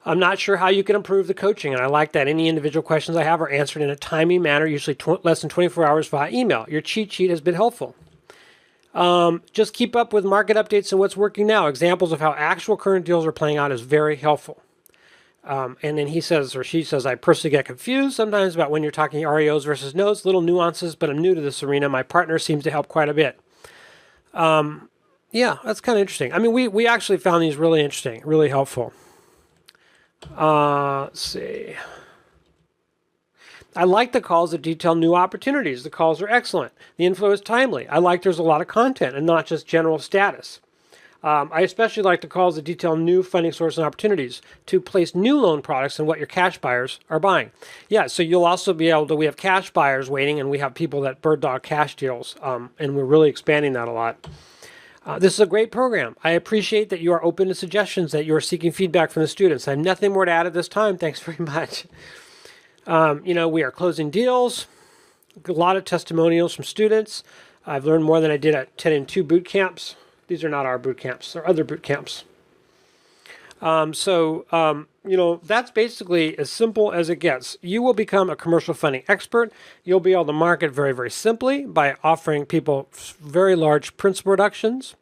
I'm not sure how you can improve the coaching, and I like that any individual questions I have are answered in a timely manner, usually less than 24 hours via email. Your cheat sheet has been helpful. Just keep up with market updates and what's working now. Examples of how actual current deals are playing out is very helpful. And then he says, or she says, I personally get confused sometimes about when you're talking REOs versus notes, little nuances, but I'm new to this arena. My partner seems to help quite a bit. Yeah, that's kind of interesting. I mean, we actually found these really interesting, really helpful. Let's see. I like the calls that detail new opportunities. The calls are excellent. The info is timely. I like there's a lot of content and not just general status. I especially like the calls that detail new funding sources and opportunities to place new loan products and what your cash buyers are buying. Yeah, so you'll also be able to, we have cash buyers waiting and we have people that bird dog cash deals, and we're really expanding that a lot. This is a great program. I appreciate that you are open to suggestions, that you are seeking feedback from the students. I have nothing more to add at this time. Thanks very much. We are closing deals, a lot of testimonials from students. I've learned more than I did at 10 and 2 boot camps. These are not our boot camps. They're other boot camps. That's basically as simple as it gets. You will become a commercial funding expert. You'll be able to market very, very simply by offering people very large principal reductions.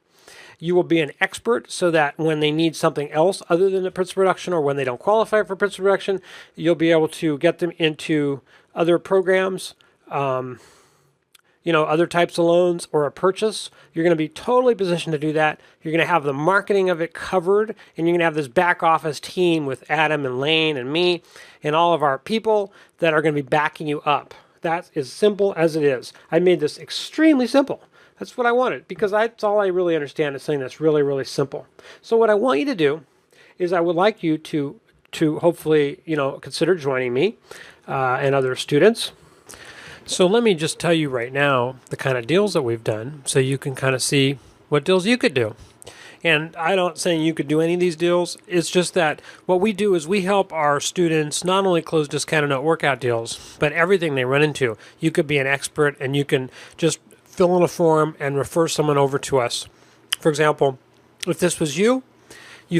You will be an expert so that when they need something else other than the principal reduction or when they don't qualify for principal reduction, you'll be able to get them into other programs, other types of loans or a purchase. You're going to be totally positioned to do that. You're going to have the marketing of it covered, and you're going to have this back office team with Adam and Lane and me and all of our people that are going to be backing you up. That's as simple as it is. I made this extremely simple. That's what I wanted because that's all I really understand is something that's really, really simple. So what I want you to do is I would like you to hopefully, consider joining me and other students. So let me just tell you right now the kind of deals that we've done so you can kind of see what deals you could do. And I'm not saying you could do any of these deals. It's just that what we do is we help our students not only close discounted note workout deals, but everything they run into. You could be an expert and you can just fill in a form and refer someone over to us. For example, if this was you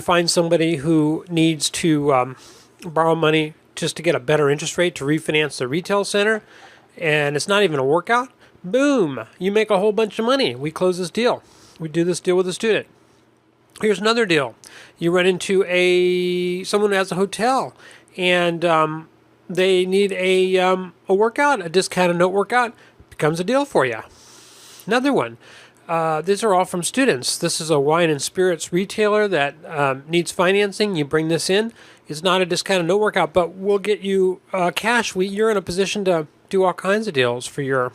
find somebody who needs to borrow money just to get a better interest rate to refinance the retail center, and it's not even a workout, boom, you make a whole bunch of money. We close this deal. We do this deal with a student. Here's another deal. You run into someone who has a hotel, and they need a workout, a discounted note workout, becomes a deal for you. Another one. These are all from students. This is a wine and spirits retailer that needs financing. You bring this in. It's not a discounted note workout, but we'll get you cash. You're in a position to do all kinds of deals for your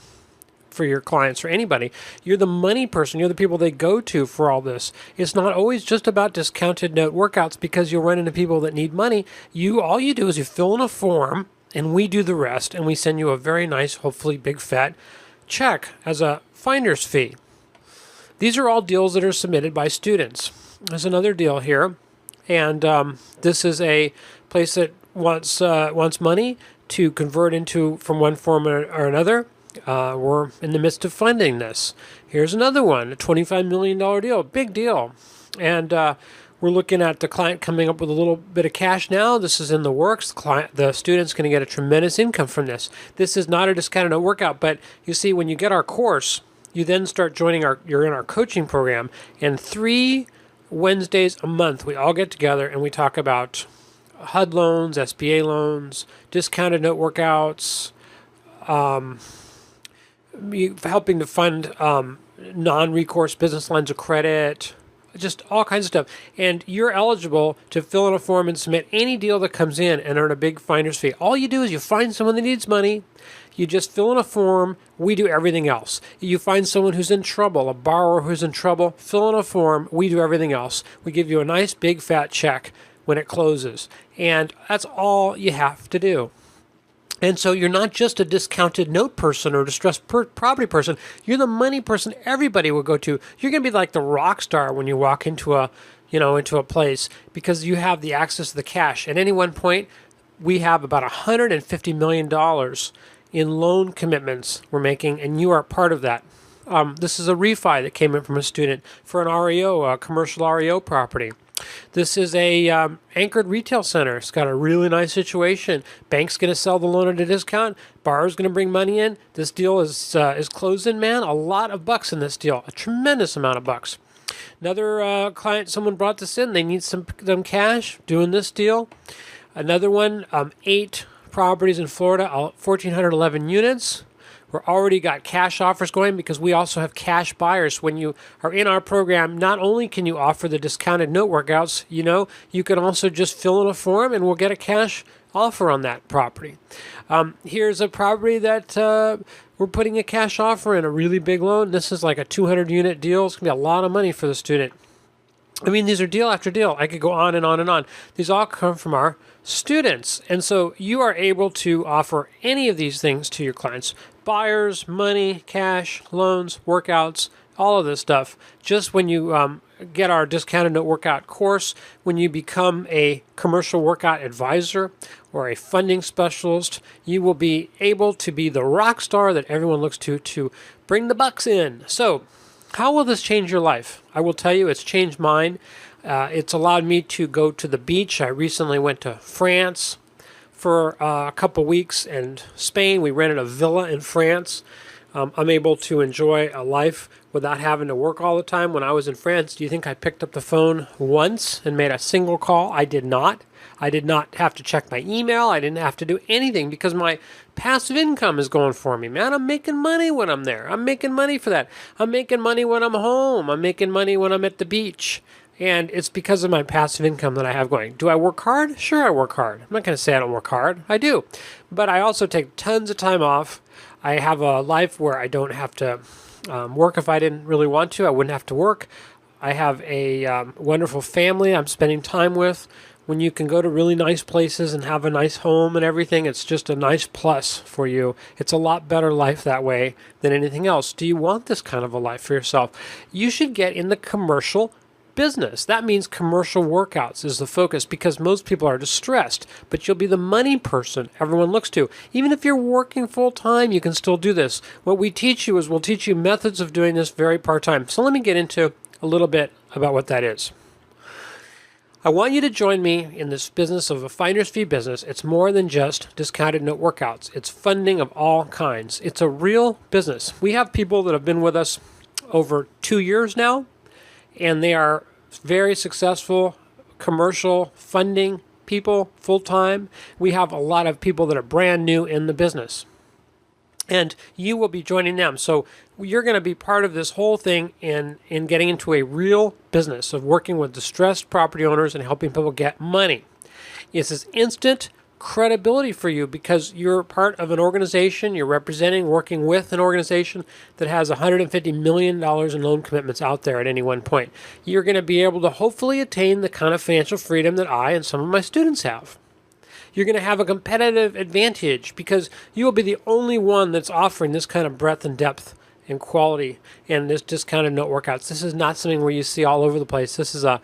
clients or anybody. You're the money person. You're the people they go to for all this. It's not always just about discounted note workouts because you'll run into people that need money. All you do is you fill in a form and we do the rest, and we send you a very nice, hopefully big fat check as a finder's fee. These are all deals that are submitted by students. There's another deal here, and this is a place that wants money to convert into from one form or another. We're in the midst of funding this. Here's another one, a $25 million deal, big deal. And we're looking at the client coming up with a little bit of cash now. This is in the works. The student's going to get a tremendous income from this. This is not a discounted note workout, but you see, when you get our course, you then start joining you're in our coaching program, and 3 Wednesdays a month, we all get together and we talk about HUD loans, SBA loans, discounted note workouts, helping to fund non-recourse business lines of credit, just all kinds of stuff. And you're eligible to fill in a form and submit any deal that comes in and earn a big finder's fee. All you do is you find someone that needs money, you just fill in a form, we do everything else. You find someone who's in trouble, a borrower who's in trouble, fill in a form, we do everything else. We give you a nice big fat check when it closes. And that's all you have to do. And so you're not just a discounted note person or distressed property person. You're the money person everybody will go to. You're going to be like the rock star when you walk into a place because you have the access to the cash. At any one point, we have about $150 million in loan commitments we're making, and you are part of that. This is a refi that came in from a student for an REO, a commercial REO property. This is a anchored retail center. It's got a really nice situation. Bank's going to sell the loan at a discount. Borrower's going to bring money in. This deal is closing, man. A lot of bucks in this deal. A tremendous amount of bucks. Another client, someone brought this in. They need some cash doing this deal. Another one, 8 properties in Florida, 1,411 units. We're already got cash offers going because we also have cash buyers. When you are in our program, not only can you offer the discounted note workouts, you can also just fill in a form and we'll get a cash offer on that property. Here's a property that we're putting a cash offer in, a really big loan. This is like a 200 unit deal. It's going to be a lot of money for the student. I mean, these are deal after deal. I could go on and on and on. These all come from our students. And so you are able to offer any of these things to your clients. Buyers, money, cash, loans, workouts, all of this stuff. Just when you get our discounted note workout course, when you become a commercial workout advisor or a funding specialist, you will be able to be the rock star that everyone looks to bring the bucks in. So how will this change your life? I will tell you, it's changed mine. It's allowed me to go to the beach. I recently went to France for a couple weeks and Spain. We rented a villa in France. I'm able to enjoy a life without having to work all the time. When I was in France, do you think I picked up the phone once and made a single call? I did not. I did not have to check my email. I didn't have to do anything because my passive income is going for me, man. I'm making money when I'm there. I'm making money for that. I'm making money when I'm home. I'm making money when I'm at the beach. And it's because of my passive income that I have going. Do I work hard? Sure, I work hard. I'm not going to say I don't work hard. I do. But I also take tons of time off. I have a life where I don't have to work if I didn't really want to. I wouldn't have to work. I have a wonderful family I'm spending time with. When you can go to really nice places and have a nice home and everything, it's just a nice plus for you. It's a lot better life that way than anything else. Do you want this kind of a life for yourself? You should get in the commercial business. That means commercial workouts is the focus because most people are distressed, but you'll be the money person everyone looks to. Even if you're working full time, you can still do this. What we teach you is we'll teach you methods of doing this very part-time. So let me get into a little bit about what that is. I want you to join me in this business of a finder's fee business. It's more than just discounted note workouts. It's funding of all kinds. It's a real business. We have people that have been with us over 2 years now, and they are very successful commercial funding people full-time. We have a lot of people that are brand new in the business. And you will be joining them. So you're going to be part of this whole thing in getting into a real business of working with distressed property owners and helping people get money. It's this instant credibility for you because you're part of an organization, you're representing, working with an organization that has $150 million in loan commitments out there at any one point. You're going to be able to hopefully attain the kind of financial freedom that I and some of my students have. You're going to have a competitive advantage because you will be the only one that's offering this kind of breadth and depth and quality and this discounted note workouts. This is not something where you see all over the place. This is a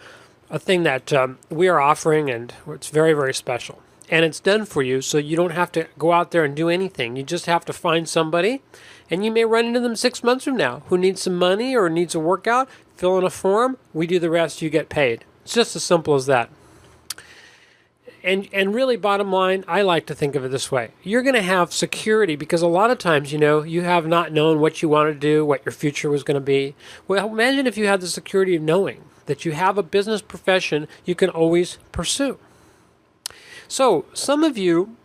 thing that we are offering, and it's very, very special. And it's done for you, so you don't have to go out there and do anything. You just have to find somebody, and you may run into them 6 months from now who needs some money or needs a workout. Fill in a form. We do the rest. You get paid. It's just as simple as that. And really, bottom line, I like to think of it this way. You're going to have security because a lot of times, you have not known what you want to do, what your future was going to be. Well, imagine if you had the security of knowing that you have a business profession you can always pursue. So some of you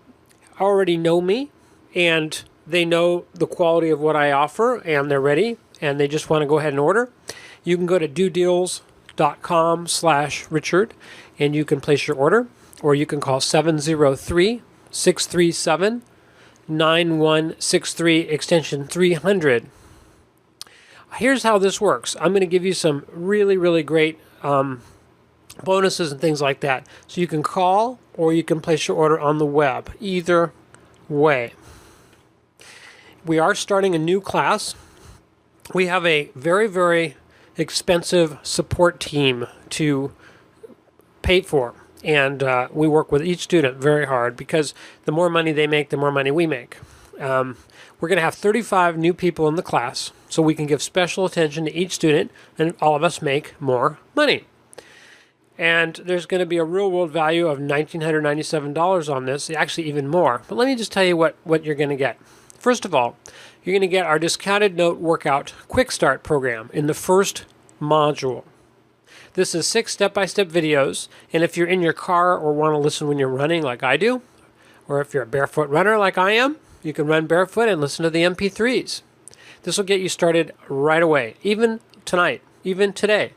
already know me, and they know the quality of what I offer, and they're ready, and they just want to go ahead and order. You can go to dodeals.com/Richard, and you can place your order. Or you can call 703-637-9163, extension 300. Here's how this works. I'm going to give you some really, really great bonuses and things like that. So you can call or you can place your order on the web. Either way. We are starting a new class. We have a very, very expensive support team to pay for. And we work with each student very hard because the more money they make, the more money we make. We're going to have 35 new people in the class, so we can give special attention to each student, and all of us make more money. And there's going to be a real-world value of $1,997 on this, actually even more. But let me just tell you what you're going to get. First of all, you're going to get our discounted note workout quick start program in the first module. This is 6 step-by-step videos, and if you're in your car or want to listen when you're running like I do, or if you're a barefoot runner like I am, you can run barefoot and listen to the MP3s. This will get you started right away, even tonight, even today.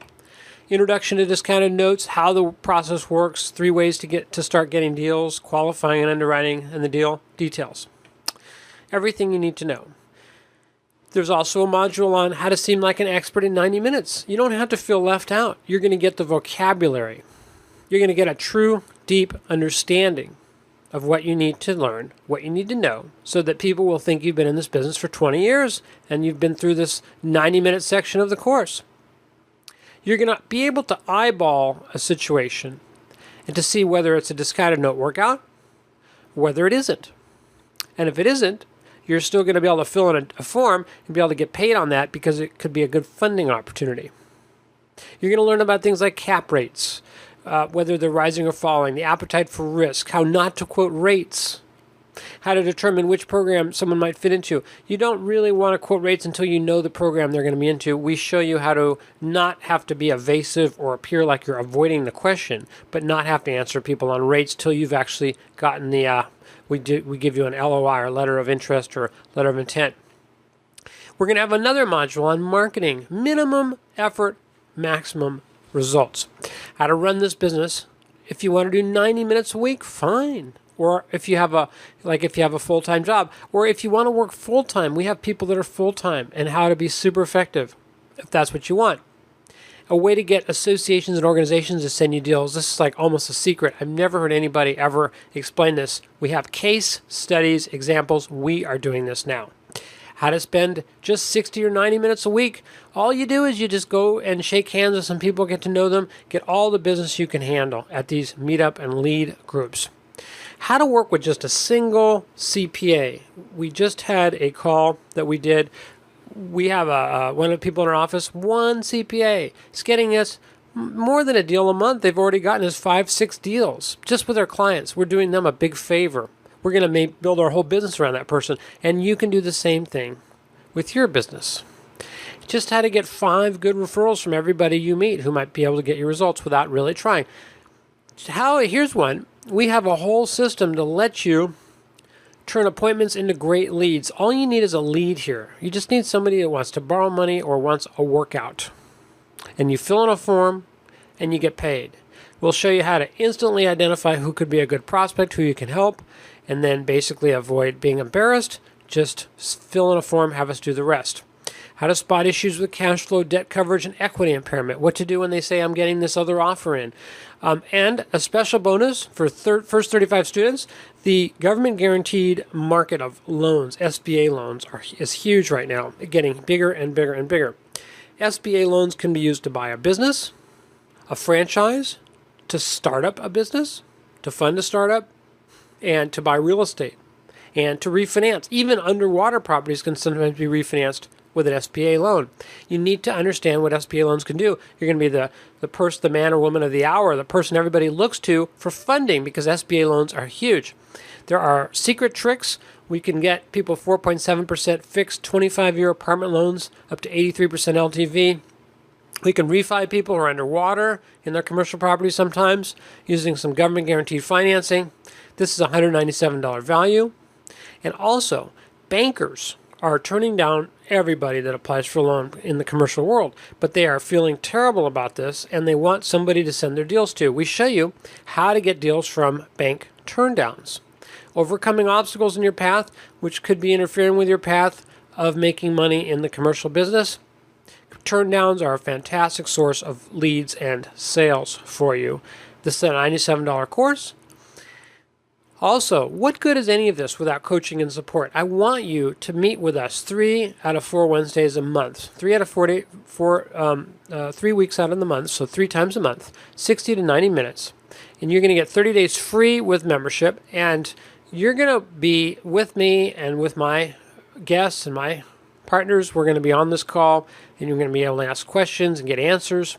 Introduction to discounted notes, how the process works, 3 ways to start getting deals, qualifying and underwriting, and the deal details. Everything you need to know. There's also a module on how to seem like an expert in 90 minutes. You don't have to feel left out. You're going to get the vocabulary. You're going to get a true, deep understanding of what you need to learn, what you need to know, so that people will think you've been in this business for 20 years and you've been through this 90-minute section of the course. You're going to be able to eyeball a situation and to see whether it's a discounted note workout, whether it isn't. And if it isn't, you're still going to be able to fill in a form and be able to get paid on that because it could be a good funding opportunity. You're going to learn about things like cap rates, whether they're rising or falling, the appetite for risk, how not to quote rates, how to determine which program someone might fit into. You don't really want to quote rates until you know the program they're going to be into. We show you how to not have to be evasive or appear like you're avoiding the question, but not have to answer people on rates till you've actually gotten the, we give you an LOI or letter of interest or letter of intent. We're going to have another module on marketing, minimum effort, maximum results. How to run this business. If you want to do 90 minutes a week, fine. Or if you have a full-time job, or if you want to work full-time, we have people that are full-time, and how to be super effective if that's what you want. A way to get associations and organizations to send you deals. This is like almost a secret. I've never heard anybody ever explain this. We have case studies, examples. We are doing this now. How to spend just 60 or 90 minutes a week. All you do is you just go and shake hands with some people, get to know them, get all the business you can handle at these meetup and lead groups. How to work with just a single CPA. We just had a call that we did. We have one of the people in our office, one CPA. He's getting us more than a deal a month. They've already gotten us 5-6 deals just with our clients. We're doing them a big favor. We're going to build our whole business around that person. And you can do the same thing with your business. Just how to get 5 good referrals from everybody you meet who might be able to get you results without really trying. Here's one. We have a whole system to let you turn appointments into great leads. All you need is a lead here. You just need somebody that wants to borrow money or wants a workout. And you fill in a form and you get paid. We'll show you how to instantly identify who could be a good prospect, who you can help, and then basically avoid being embarrassed. Just fill in a form, have us do the rest. How to spot issues with cash flow, debt coverage, and equity impairment. What to do when they say, I'm getting this other offer in. And a special bonus for first 35 students. The government guaranteed market of loans, SBA loans, is huge right now, getting bigger and bigger and bigger. SBA loans can be used to buy a business, a franchise, to start up a business, to fund a startup, and to buy real estate, and to refinance. Even underwater properties can sometimes be refinanced with an SBA loan. You need to understand what SBA loans can do. You're going to be the man or woman of the hour, the person everybody looks to for funding, because SBA loans are huge. There are secret tricks. We can get people 4.7% fixed 25-year apartment loans up to 83% LTV. We can refi people who are underwater in their commercial properties sometimes using some government guaranteed financing. This is $197 value. And also, bankers are turning down everybody that applies for a loan in the commercial world, but they are feeling terrible about this and they want somebody to send their deals to. We show you how to get deals from bank turndowns. Overcoming obstacles in your path, which could be interfering with your path of making money in the commercial business. Turndowns are a fantastic source of leads and sales for you. This is a $97 course. Also, what good is any of this without coaching and support? I want you to meet with us 3 out of 4 Wednesdays a month, 3 out of 3 weeks out of the month, so 3 times a month, 60 to 90 minutes. And you're going to get 30 days free with membership, and you're going to be with me and with my guests and my partners. We're going to be on this call, and you're going to be able to ask questions and get answers.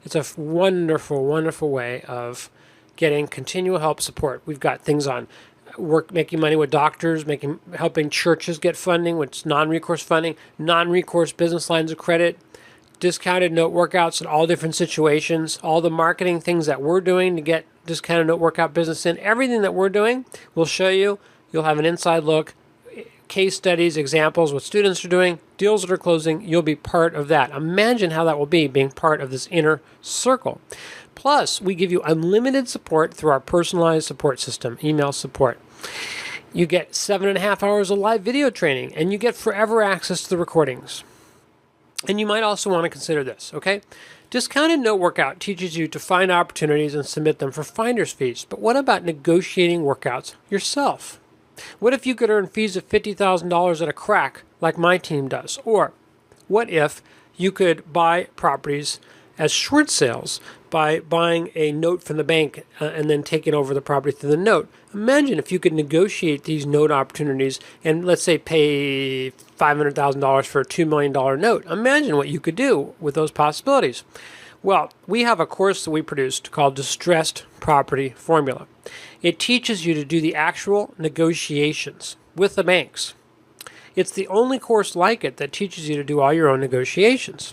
It's a wonderful, wonderful way of getting continual help support. We've got things on making money with doctors, helping churches get funding, which is non-recourse funding, non-recourse business lines of credit, discounted note workouts in all different situations, all the marketing things that we're doing to get discounted note workout business in. Everything that we're doing, we'll show you. You'll have an inside look, case studies, examples, what students are doing, deals that are closing. You'll be part of that. Imagine how that will be being part of this inner circle. Plus, we give you unlimited support through our personalized support system, email support. You get 7.5 hours of live video training, and you get forever access to the recordings. And you might also want to consider this, okay? Discounted Note Workout teaches you to find opportunities and submit them for finder's fees. But what about negotiating workouts yourself? What if you could earn fees of $50,000 at a crack like my team does? Or what if you could buy properties as short sales by buying a note from the bank and then taking over the property through the note? Imagine if you could negotiate these note opportunities and, let's say, pay $500,000 for a $2 million note. Imagine what you could do with those possibilities. Well, we have a course that we produced called Distressed Property Formula. It teaches you to do the actual negotiations with the banks. It's the only course like it that teaches you to do all your own negotiations.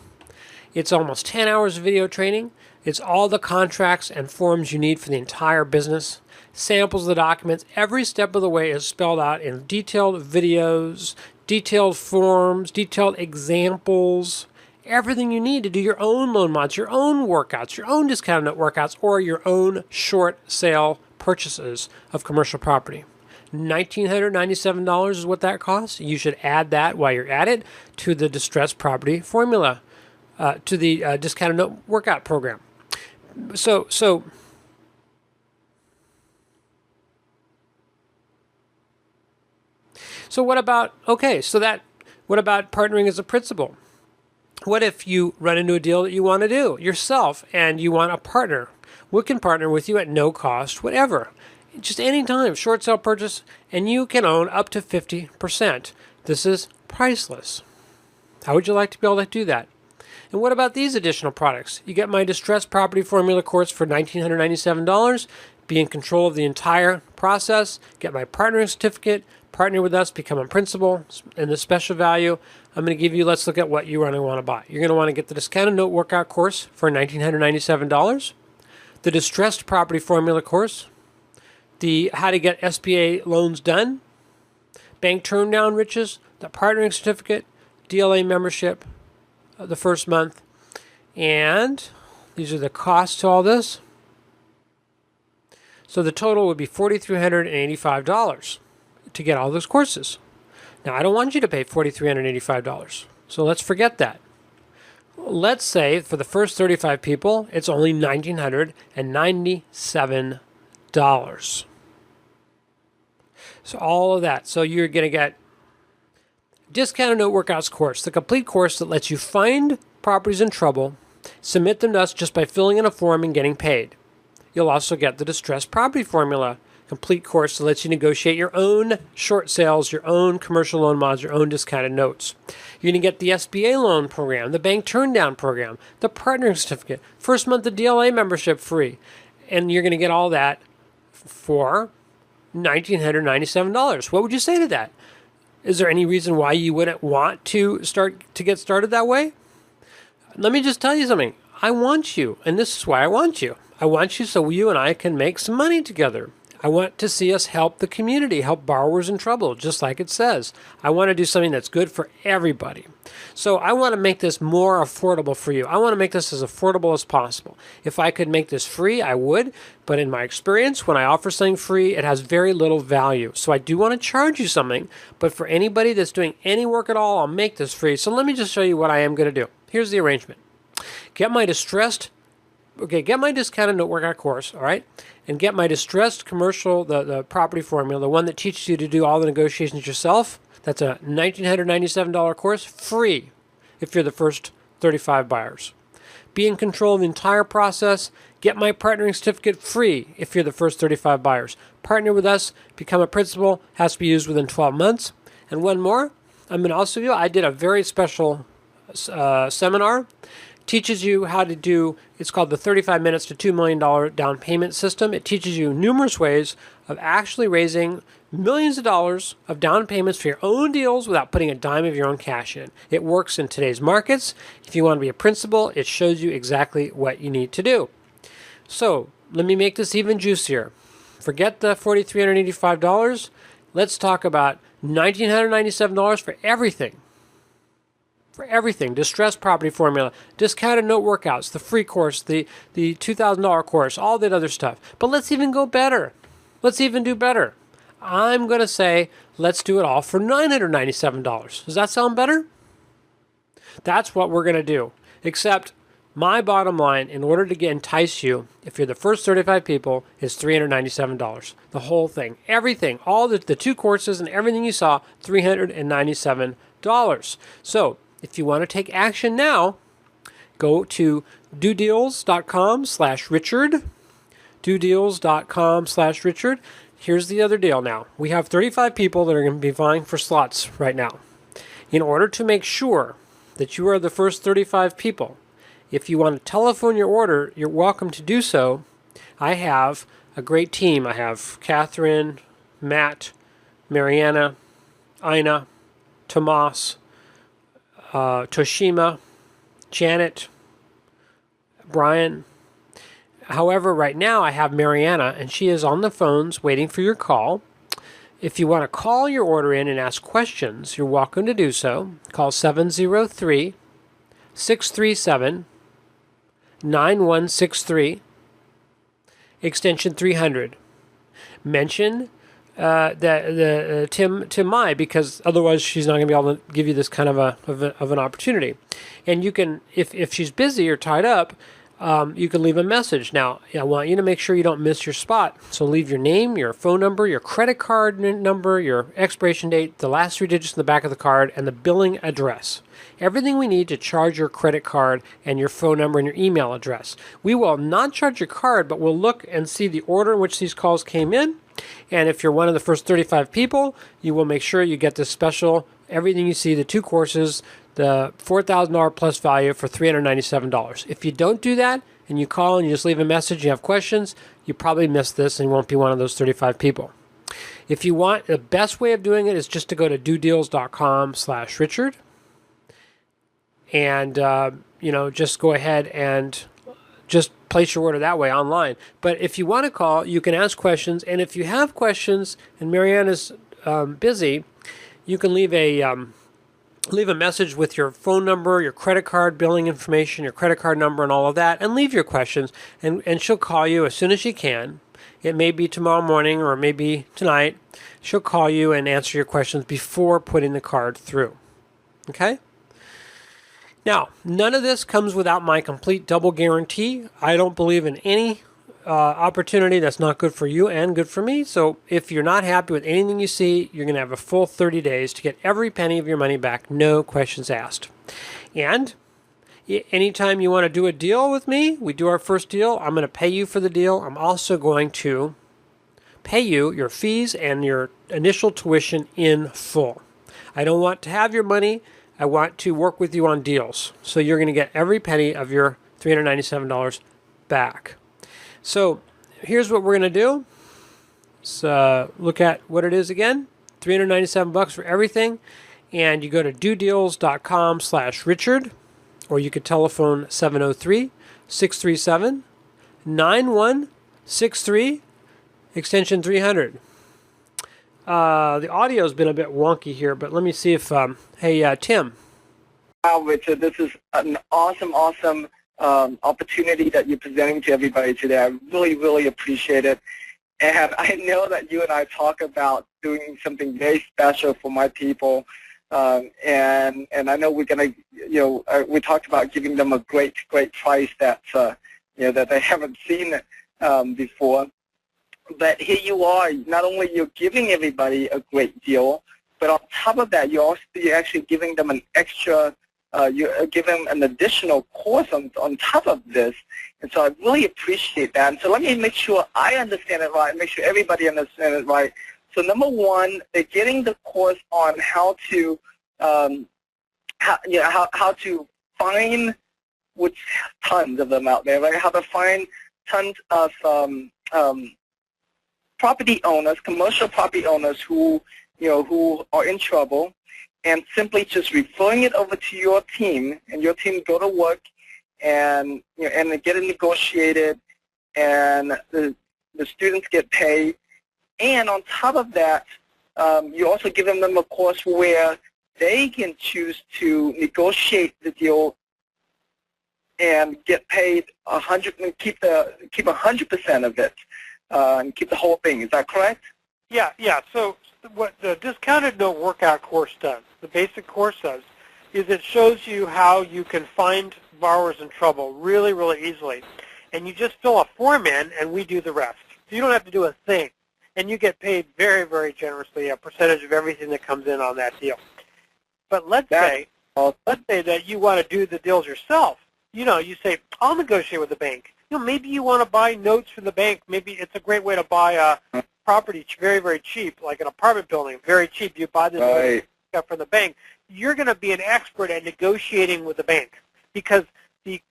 It's almost 10 hours of video training. It's all the contracts and forms you need for the entire business. Samples of the documents. Every step of the way is spelled out in detailed videos, detailed forms, detailed examples. Everything you need to do your own loan mods, your own workouts, your own discounted note workouts, or your own short sale purchases of commercial property. $1,997 is what that costs. You should add that while you're at it to the Distressed Property Formula, to the Discounted Note Workout Program. So what about, what about partnering as a principal? What if you run into a deal that you want to do yourself and you want a partner? We can partner with you at no cost, whatever. Just any time, short sale purchase, and you can own up to 50%. This is priceless. How would you like to be able to do that? And what about these additional products? You get my Distressed Property Formula course for $1,997. Be in control of the entire process. Get my partnering certificate. Partner with us. Become a principal. And the special value, I'm going to give you, let's look at what you want to buy. You're going to want to get the Discounted Note Workout course for $1,997. The Distressed Property Formula course. The How to Get SBA Loans Done. Bank Turn Down Riches. The Partnering Certificate. DLA membership. The first month, and these are the costs to all this. So the total would be $4,385 to get all those courses. Now, I don't want you to pay $4,385, so let's forget that. Let's say for the first 35 people, it's only $1,997. So all of that. So you're going to get Discounted Note Workouts course, the complete course that lets you find properties in trouble, submit them to us just by filling in a form and getting paid. You'll also get the Distressed Property Formula complete course that lets you negotiate your own short sales, your own commercial loan mods, your own discounted notes. You're going to get the SBA loan program, the bank turndown program, the partnering certificate, first month of DLA membership free, and you're going to get all that for $1,997. What would you say to that? Is there any reason why you wouldn't want to get started that way? Let me just tell you something. I want you, and this is why I want you. I want you so you and I can make some money together. I want to see us help the community, help borrowers in trouble, just like it says. I want to do something that's good for everybody. So I want to make this more affordable for you. I want to make this as affordable as possible. If I could make this free, I would. But in my experience, when I offer something free, it has very little value. So I do want to charge you something. But for anybody that's doing any work at all, I'll make this free. So let me just show you what I am going to do. Here's the arrangement. Get my Distressed get my discounted note workout course, all right, and get my distressed commercial, the property formula, the one that teaches you to do all the negotiations yourself. That's a $1,997 course, free if you're the first 35 buyers. Be in control of the entire process. Get my partnering certificate free if you're the first 35 buyers. Partner with us, become a principal, has to be used within 12 months. And one more, I'm going to also do, I did a very special seminar. Teaches you how to do, it's called the 35 minutes to $2 million down payment system. It teaches you numerous ways of actually raising millions of dollars of down payments for your own deals without putting a dime of your own cash in. It works in today's markets. If you want to be a principal, it shows you exactly what you need to do. So let me make this even juicier. Forget the $4,385. Let's talk about $1,997 for everything. For everything, distressed property formula, discounted note workouts, the free course, the $2,000 course, all that other stuff. But let's even go better. Let's even do better. I'm going to say let's do it all for $997. Does that sound better? That's what we're going to do. Except my bottom line, in order to entice you, if you're the first 35 people, is $397. The whole thing. Everything. All the 2 courses and everything you saw, $397. So if you want to take action now, go to dodeals.com/Richard. dodeals.com/Richard. Here's the other deal now. We have 35 people that are going to be vying for slots right now. In order to make sure that you are the first 35 people, if you want to telephone your order, you're welcome to do so. I have a great team. I have Catherine, Matt, Mariana, Ina, Tomas, Toshima, Janet, Brian. However, right now I have Mariana, and she is on the phones waiting for your call. If you want to call your order in and ask questions, you're welcome to do so. Call 703-637-9163, extension 300. Mention Tim Mai, because otherwise she's not going to be able to give you this kind of an opportunity. And you can, if she's busy or tied up, you can leave a message. Now, I want you to make sure you don't miss your spot. So leave your name, your phone number, your credit card number, your expiration date, the last 3 digits in the back of the card, and the billing address. Everything we need to charge your credit card and your phone number and your email address. We will not charge your card, but we'll look and see the order in which these calls came in. And if you're one of the first 35 people, you will make sure you get this special, everything you see, the 2 courses, the $4,000 plus value for $397. If you don't do that and you call and you just leave a message, you have questions, you probably missed this and won't be one of those 35 people. If you want, the best way of doing it is just to go to dodeals.com/Richard and just go ahead and just place your order that way online. But if you want to call, you can ask questions, and if you have questions and Mariana's busy, you can leave a message with your phone number, your credit card billing information, your credit card number, and all of that, and leave your questions, and she'll call you as soon as she can. It may be tomorrow morning or maybe tonight. She'll call you and answer your questions before putting the card through. Okay? Now, none of this comes without my complete double guarantee. I don't believe in any opportunity that's not good for you and good for me. So if you're not happy with anything you see, you're going to have a full 30 days to get every penny of your money back, no questions asked. And anytime you want to do a deal with me, we do our first deal, I'm going to pay you for the deal. I'm also going to pay you your fees and your initial tuition in full. I don't want to have your money. I want to work with you on deals. So you're going to get every penny of your $397 back. So here's what we're going to do. So look at what it is again. $397 for everything. And you go to dodeals.com/Richard, or you could telephone 703-637-9163, extension 300. The audio's been a bit wonky here, but let me see if, Tim. Wow, Richard, this is an awesome opportunity that you're presenting to everybody today. I really, really appreciate it. And I know that you and I talk about doing something very special for my people. And I know we're going to, we talked about giving them a great price that's that they haven't seen before. But here you are, not only you're giving everybody a great deal, but on top of that, you're actually giving them an extra, you're giving an additional course on top of this. And so I really appreciate that. And so let me make sure I understand it right, make sure everybody understands it right. So number one, they're getting the course on how to, how to find, which tons of them out there, right? How to find tons of property owners, commercial property owners who are in trouble, and simply just referring it over to your team, and your team go to work and and get it negotiated, and the students get paid. And on top of that, you're also giving them a course where they can choose to negotiate the deal and get paid 100 and keep 100% of it and keep the whole thing. Is that correct? Yeah. So what the discounted note workout course does, the basic course does, is it shows you how you can find borrowers in trouble really, really easily. And you just fill a form in, and we do the rest. So you don't have to do a thing. And you get paid very, very generously, a percentage of everything that comes in on that deal. But let's say that you want to do the deals yourself. You say, I'll negotiate with the bank. Maybe you want to buy notes from the bank. Maybe it's a great way to buy a property very, very cheap, like an apartment building, very cheap. You buy this stuff from the bank. You're going to be an expert at negotiating with the bank, because the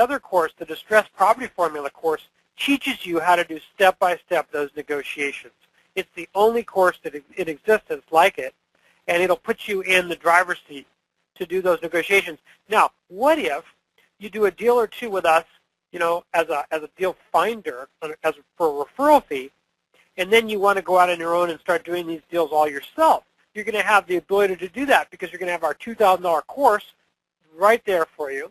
other course, the distressed property formula course, teaches you how to do step-by-step those negotiations. It's the only course that in existence like it, and it'll put you in the driver's seat to do those negotiations. Now, what if you do a deal or two with us, as a deal finder, for a referral fee, and then you want to go out on your own and start doing these deals all yourself? You're going to have the ability to do that, because you're going to have our $2,000 course right there for you.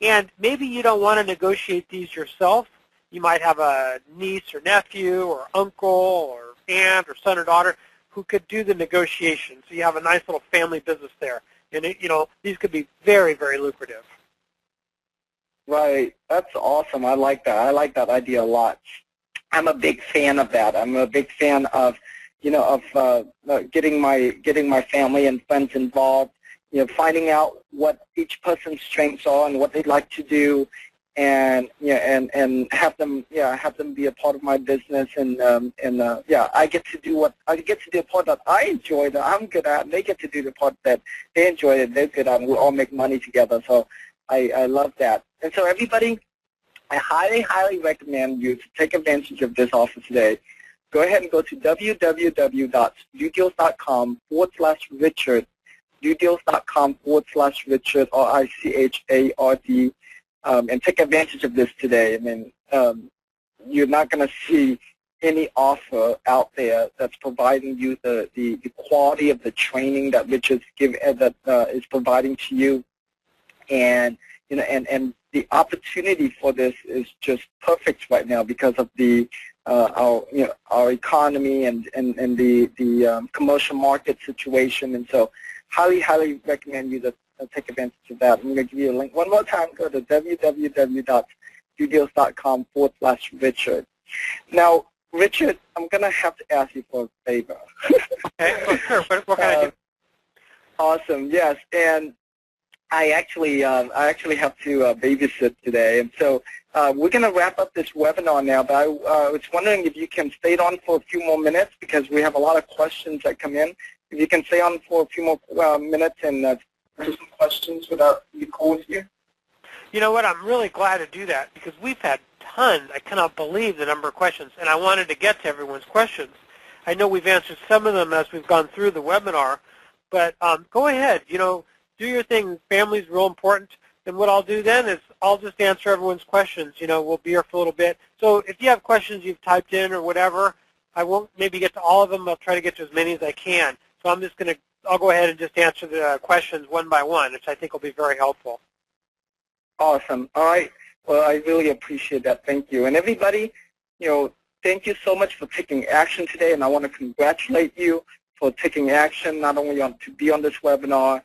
And maybe you don't want to negotiate these yourself. You might have a niece or nephew or uncle or aunt or son or daughter who could do the negotiation. So you have a nice little family business there. And, these could be very, very lucrative. Right. That's awesome. I like that. I like that idea a lot. I'm a big fan of that. I'm a big fan of, getting my family and friends involved, finding out what each person's strengths are and what they'd like to do, and have them be a part of my business, and I get to do a part that I enjoy, that I'm good at, and they get to do the part that they enjoy, that they're good at, and we all make money together. So I love that. And so everybody, I highly, highly recommend you to take advantage of this offer today. Go ahead and go to www.dodeals.com/Richard, dodeals.com/Richard, RICHARD, and take advantage of this today. I mean, you're not going to see any offer out there that's providing you the quality of the training that Richard's is providing to you, and the opportunity for this is just perfect right now because of our economy and the commercial market situation. And so highly, highly recommend you to take advantage of that. I'm going to give you a link one more time. Go to www.dodeals.com/Richard. Now, Richard, I'm going to have to ask you for a favor. Okay, well, sure. What can I do? Awesome. Yes, and I actually have to babysit today, and so we're going to wrap up this webinar now. But I was wondering if you can stay on for a few more minutes, because we have a lot of questions that come in. If you can stay on for a few more minutes and answer some questions without you cool with you. You know what? I'm really glad to do that, because we've had tons. I cannot believe the number of questions, and I wanted to get to everyone's questions. I know we've answered some of them as we've gone through the webinar, but go ahead. Do your thing. Family's real important. And what I'll do then is I'll just answer everyone's questions. We'll be here for a little bit. So if you have questions you've typed in or whatever, I won't maybe get to all of them. I'll try to get to as many as I can. So I'll go ahead and just answer the questions one by one, which I think will be very helpful. Awesome. All right. Well, I really appreciate that. Thank you. And everybody, thank you so much for taking action today. And I want to congratulate you for taking action, not only to be on this webinar,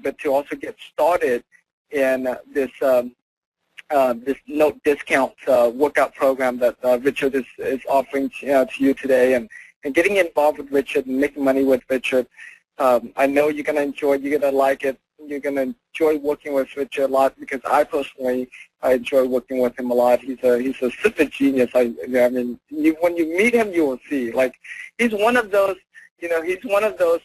but to also get started in this this note discount workout program that Richard is offering to you today, and getting involved with Richard and making money with Richard. I know you're going to enjoy it. You're going to like it. You're going to enjoy working with Richard a lot, because I personally enjoy working with him a lot. He's a super genius. I mean, when you meet him, you will see. Like, he's one of those, he's one of those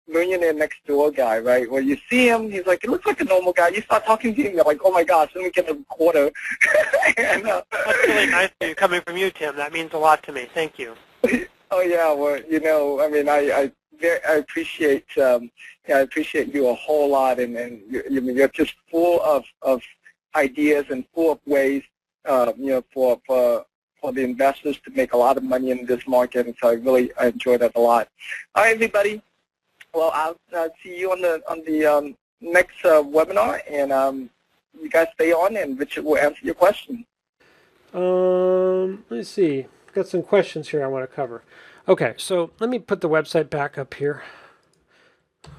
millionaire next door guy, right? Where you see him, he's like, he looks like a normal guy. You start talking to him, you're like, oh my gosh, let me get a quarter. And, that's really nice of you, coming from you, Tim. That means a lot to me. Thank you. Oh yeah, well, I mean, I appreciate I appreciate you a whole lot, and you're just full of ideas and full of ways, for the investors to make a lot of money in this market, and so I enjoy that a lot. All right, everybody. Well, I'll see you on the next webinar, and you guys stay on, and Richard will answer your question. Let's see. Got some questions here I want to cover. Okay, so let me put the website back up here.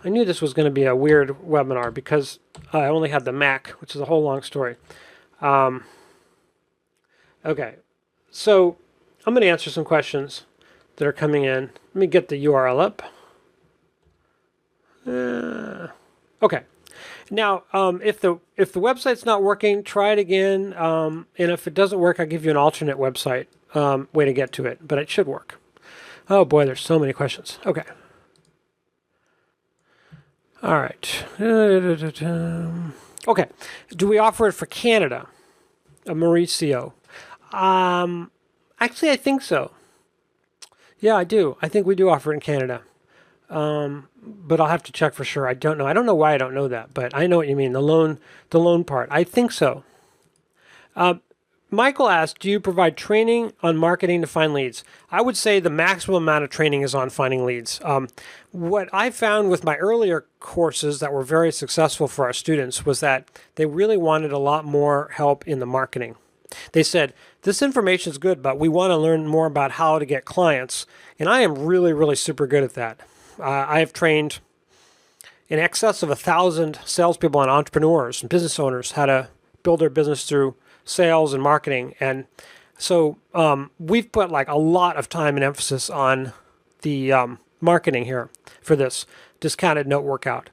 I knew this was going to be a weird webinar because I only had the Mac, which is a whole long story. Okay, so I'm going to answer some questions that are coming in. Let me get the URL up. Okay. Now, if the website's not working, try it again. And if it doesn't work, I'll give you an alternate website way to get to it, but it should work. Oh boy, there's so many questions. Okay. All right. Okay. Do we offer it for Canada? Mauricio. Actually, I think so. Yeah, I do. I think we do offer it in Canada. But I'll have to check for sure. I don't know. I don't know why I don't know that, but I know what you mean. The loan part. I think so. Michael asked, do you provide training on marketing to find leads? I would say the maximum amount of training is on finding leads. What I found with my earlier courses that were very successful for our students was that they really wanted a lot more help in the marketing. They said, this information is good, but we want to learn more about how to get clients. And I am really, really super good at that. I have trained in excess of 1,000 salespeople and entrepreneurs and business owners how to build their business through sales and marketing. And so we've put like a lot of time and emphasis on the marketing here for this discounted note workout.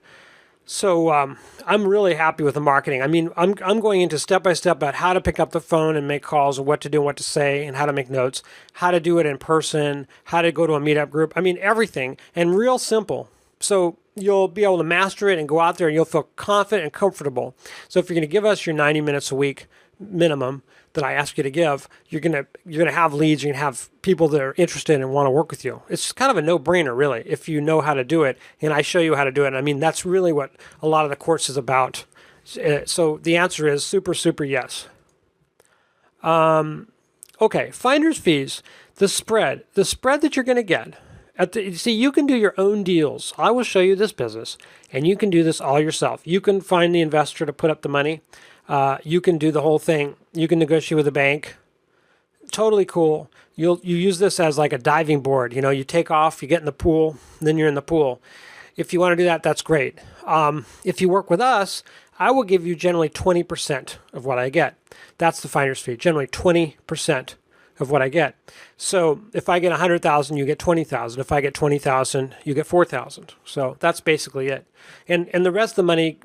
So I'm really happy with the marketing. I mean, I'm going into step-by-step about how to pick up the phone and make calls, and what to do and what to say, and how to make notes, how to do it in person, how to go to a meetup group. I mean, everything, and real simple. So you'll be able to master it and go out there and you'll feel confident and comfortable. So if you're going to give us your 90 minutes a week minimum that I ask you to give, you're gonna have leads, you're gonna have people that are interested and want to work with you. It's kind of a no-brainer, really, if you know how to do it, and I show you how to do it. I mean, that's really what a lot of the course is about. So the answer is super, super yes. Okay, finder's fees, the spread that you're going to get. See, you can do your own deals. I will show you this business, and you can do this all yourself. You can find the investor to put up the money. You can do the whole thing. You can negotiate with a bank. Totally cool. You use this as like a diving board. You take off, you get in the pool, then you're in the pool. If you want to do that, that's great. If you work with us, I will give you generally 20% of what I get. That's the finder's fee, generally 20% of what I get. So if I get 100,000, you get 20,000. If I get 20,000, you get 4,000. So that's basically it. And the rest of the money,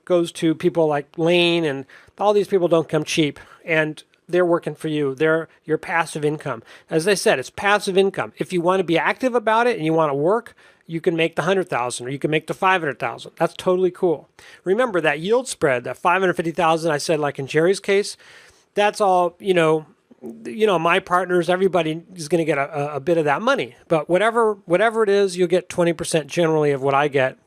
goes to people like Lane, and all these people don't come cheap, and they're working for you. They're your passive income. As I said, it's passive income. If you want to be active about it and you want to work, you can make the 100,000 or you can make the 500,000. That's totally cool. Remember that yield spread, that 550,000 I said, like in Jerry's case, that's all, my partners, everybody is going to get a bit of that money. But whatever it is, you'll get 20% generally of what I get.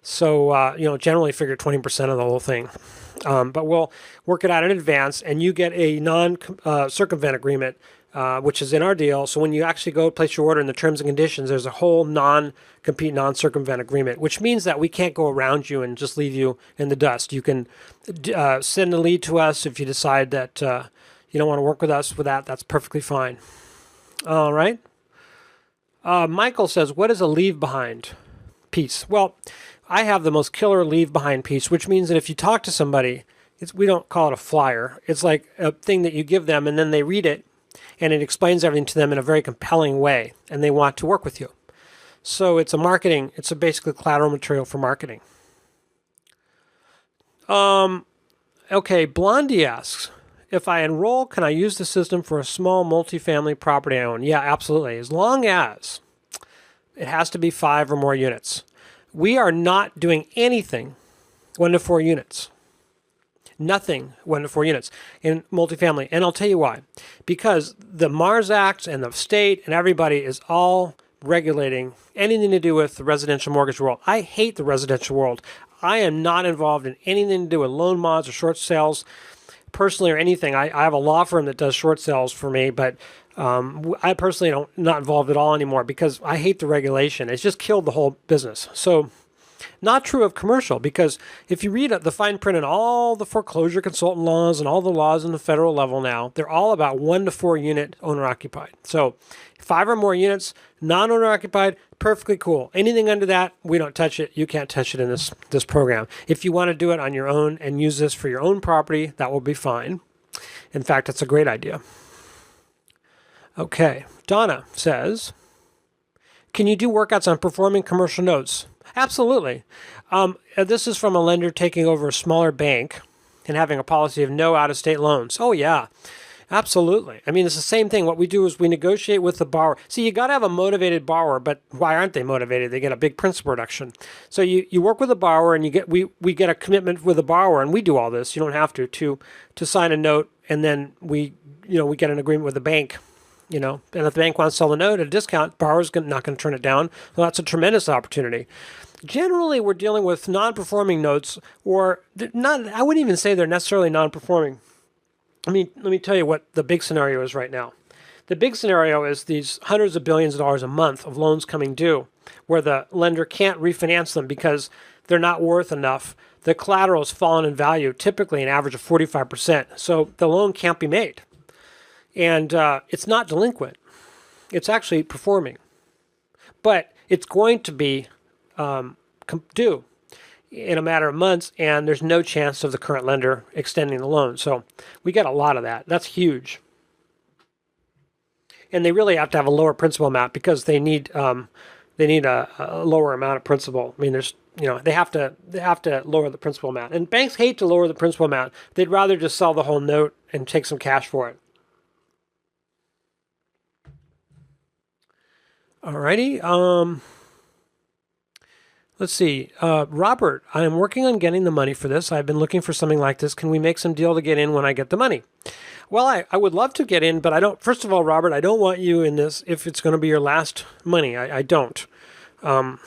So, generally figure 20% of the whole thing. But we'll work it out in advance, and you get a non-circumvent agreement, which is in our deal. So when you actually go place your order in the terms and conditions, there's a whole non-compete, non-circumvent agreement, which means that we can't go around you and just leave you in the dust. You can send a lead to us if you decide that you don't want to work with us with that. That's perfectly fine. All right. Michael says, what is a leave behind piece? Well, I have the most killer leave behind piece, which means that if you talk to somebody, we don't call it a flyer. It's like a thing that you give them and then they read it and it explains everything to them in a very compelling way and they want to work with you. So it's a basically collateral material for marketing. Okay, Blondie asks, if I enroll, can I use the system for a small multifamily property I own? Yeah, absolutely. As long as it has to be 5 or more units. We are not doing anything 1 to 4 units. Nothing 1 to 4 units in multifamily. And I'll tell you why. Because the MARS Act and the state and everybody is all regulating anything to do with the residential mortgage world. I hate the residential world. I am not involved in anything to do with loan mods or short sales personally or anything. I have a law firm that does short sales for me, but I personally not involved at all anymore because I hate the regulation. It's just killed the whole business. So not true of commercial, because if you read the fine print in all the foreclosure consultant laws and all the laws in the federal level now, they're all about 1 to 4 unit owner occupied. So 5 or more units, non-owner occupied, perfectly cool. Anything under that, we don't touch it. You can't touch it in this program. If you want to do it on your own and use this for your own property, that will be fine. In fact, it's a great idea. Okay, Donna says, can you do workouts on performing commercial notes? Absolutely. This is from a lender taking over a smaller bank and having a policy of no out-of-state loans. Oh, yeah. Absolutely. I mean, it's the same thing. What we do is we negotiate with the borrower. See, you got to have a motivated borrower, but why aren't they motivated? They get a big principal reduction. So you work with the borrower, and we get a commitment with the borrower, and we do all this. You don't have to sign a note, and then we get an agreement with the bank. And if the bank wants to sell the note at a discount, borrower's not going to turn it down. Well, that's a tremendous opportunity. Generally, we're dealing with non-performing notes, or not. I wouldn't even say they're necessarily non-performing. Let me tell you what the big scenario is right now. The big scenario is these hundreds of billions of dollars a month of loans coming due, where the lender can't refinance them because they're not worth enough. The collateral has fallen in value, typically an average of 45%. So the loan can't be made. And it's not delinquent. It's actually performing. But it's going to be due in a matter of months, and there's no chance of the current lender extending the loan. So we get a lot of that. That's huge. And they really have to have a lower principal amount because they need a lower amount of principal. I mean, they have to lower the principal amount. And banks hate to lower the principal amount. They'd rather just sell the whole note and take some cash for it. Alrighty. Let's see. Robert, I am working on getting the money for this. I've been looking for something like this. Can we make some deal to get in when I get the money? Well, I would love to get in, but I don't. First of all, Robert, I don't want you in this if it's going to be your last money. I don't. I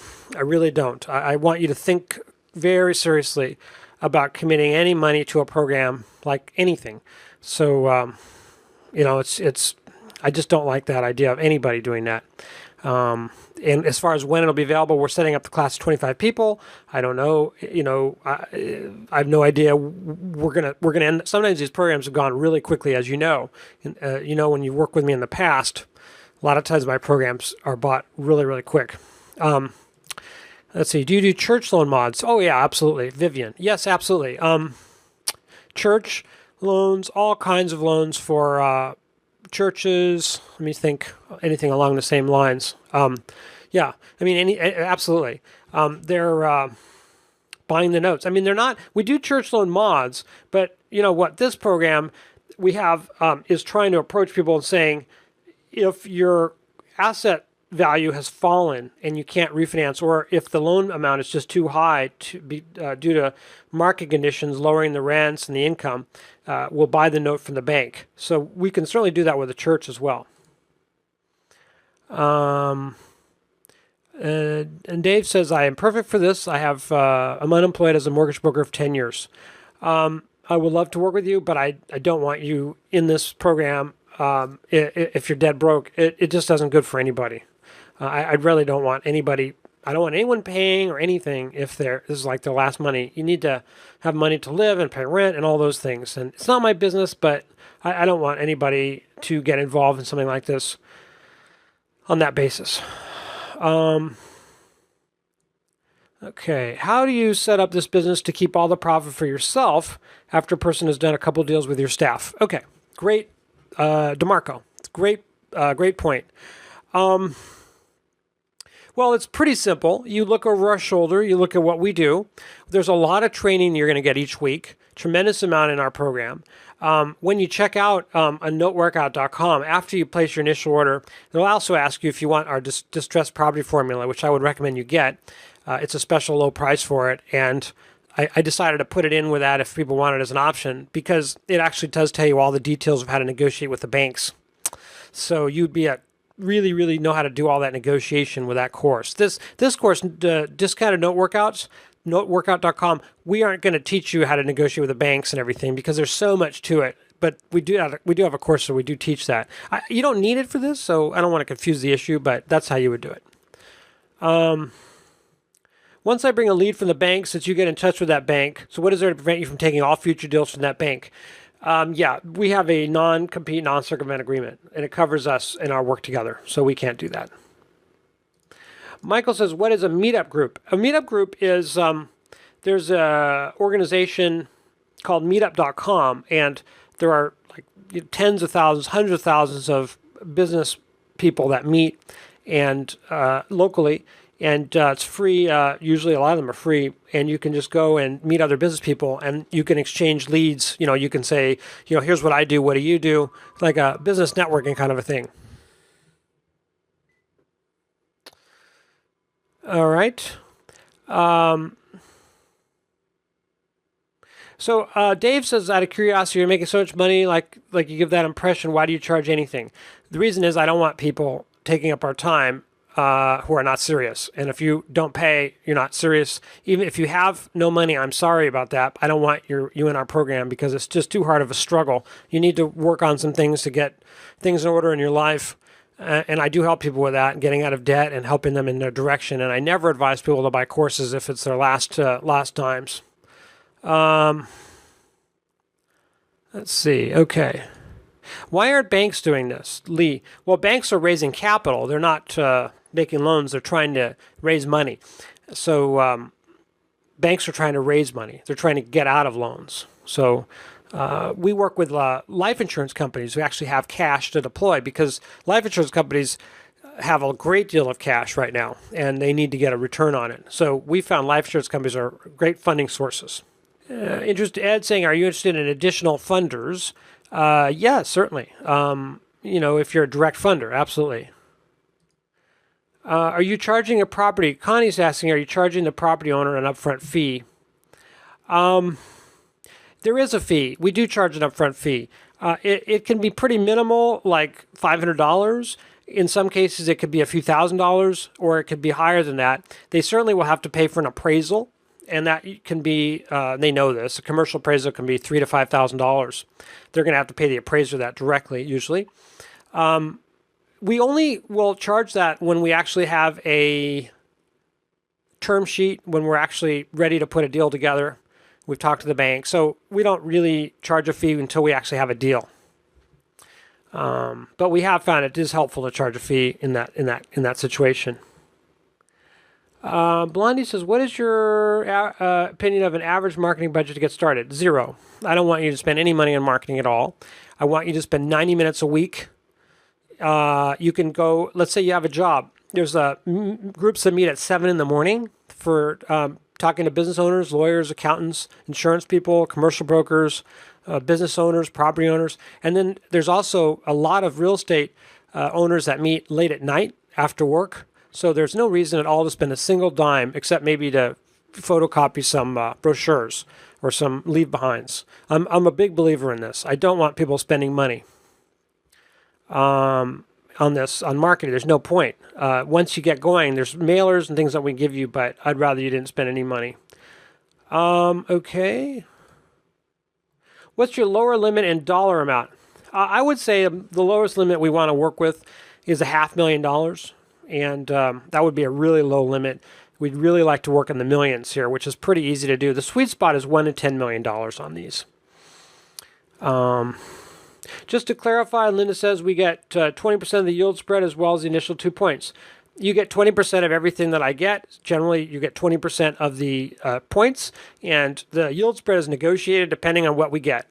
really don't. I want you to think very seriously about committing any money to a program like anything. So, it's. I just don't like that idea of anybody doing that. And as far as when it'll be available, we're setting up the class of 25 people. I don't know. I have no idea. We're gonna end. Sometimes these programs have gone really quickly, as you know. And, when you work with me in the past, a lot of times my programs are bought really, really quick. Let's see. Do you do church loan mods? Oh yeah, absolutely. Vivian. Yes, absolutely. Church loans, all kinds of loans for churches. Let me think. Anything along the same lines. Yeah, I mean, absolutely. They're buying the notes. I mean, they're not. We do church loan mods, but you know what? This program we have is trying to approach people and saying, if your asset value has fallen and you can't refinance, or if the loan amount is just too high to be due to market conditions lowering the rents and the income, we'll buy the note from the bank. So we can certainly do that with the church as well. And Dave says, I am perfect for this. I'm unemployed as a mortgage broker of 10 years. I would love to work with you, but I don't want you in this program if you're dead broke. It just isn't good for anybody. I really don't want anybody. I don't want anyone paying or anything if this is like their last money. You need to have money to live and pay rent and all those things. And it's not my business, but I don't want anybody to get involved in something like this on that basis. Okay, how do you set up this business to keep all the profit for yourself after a person has done a couple deals with your staff? Okay, great, DeMarco. Great point. Well, it's pretty simple. You look over our shoulder, you look at what we do. There's a lot of training you're going to get each week, tremendous amount in our program. When you check out noteworkout.com, after you place your initial order, they'll also ask you if you want our distressed property formula, which I would recommend you get. It's a special low price for it, and I decided to put it in with that if people want it as an option, because it actually does tell you all the details of how to negotiate with the banks. So you'd be at really know how to do all that negotiation with that course. This course, Discounted Note Workouts, noteworkout.com, we aren't going to teach you how to negotiate with the banks and everything because there's so much to it. But we do have a course, so we do teach that. You don't need it for this, so I don't want to confuse the issue, but that's how you would do it. Once I bring a lead from the bank, since you get in touch with that bank, so what is there to prevent you from taking all future deals from that bank? Yeah, we have a non-compete, non-circumvent agreement, and it covers us in our work together, so we can't do that. Michael says, what is a meetup group? A meetup group is, there's an organization called meetup.com, and there are like tens of thousands, hundreds of thousands of business people that meet and locally. And it's free. Usually a lot of them are free, and you can just go and meet other business people, and you can exchange leads. You can say, here's what I do. What do you do? Like a business networking kind of a thing. All right. So Dave says, out of curiosity, you're making so much money, like you give that impression. Why do you charge anything? The reason is I don't want people taking up our time who are not serious. And if you don't pay, you're not serious. Even if you have no money, I'm sorry about that. I don't want you in our program because it's just too hard of a struggle. You need to work on some things to get things in order in your life. And I do help people with that, getting out of debt and helping them in their direction. And I never advise people to buy courses if it's their last times. Let's see. Okay. Why aren't banks doing this, Lee? Well, banks are raising capital. They're not making loans. They're trying to raise money. So banks are trying to raise money. They're trying to get out of loans. So we work with life insurance companies who actually have cash to deploy, because life insurance companies have a great deal of cash right now, and they need to get a return on it. So we found life insurance companies are great funding sources. Ed saying, are you interested in additional funders? Yeah, certainly. If you're a direct funder, absolutely. Are you charging a property? Connie's asking, are you charging the property owner an upfront fee? There is a fee. We do charge an upfront fee. It can be pretty minimal, like $500. In some cases, it could be a few $1,000s, or it could be higher than that. They certainly will have to pay for an appraisal, and that can be, they know this, a commercial appraisal can be $3,000 to $5,000. They're going to have to pay the appraiser that directly, usually. We only will charge that when we actually have a term sheet, when we're actually ready to put a deal together. We've talked to the bank. So we don't really charge a fee until we actually have a deal. But we have found it is helpful to charge a fee in that situation. Blondie says, what is your opinion of an average marketing budget to get started? 0. I don't want you to spend any money on marketing at all. I want you to spend 90 minutes a week. You can go, let's say you have a job. There's groups that meet at 7 in the morning for talking to business owners, lawyers, accountants, insurance people, commercial brokers, business owners, property owners. And then there's also a lot of real estate owners that meet late at night after work. So there's no reason at all to spend a single dime except maybe to photocopy some brochures or some leave-behinds. I'm a big believer in this. I don't want people spending money on marketing. There's no point. Once you get going, there's mailers and things that we give you, but I'd rather you didn't spend any money. Okay. What's your lower limit in dollar amount? I would say the lowest limit we want to work with is $500,000. And that would be a really low limit. We'd really like to work in the millions here, which is pretty easy to do. The sweet spot is $1 to $10 million on these. Just to clarify, Linda says we get 20% of the yield spread as well as the initial 2 points. you get 20% of everything that I get. Generally, you get 20% of the points, and the yield spread is negotiated depending on what we get.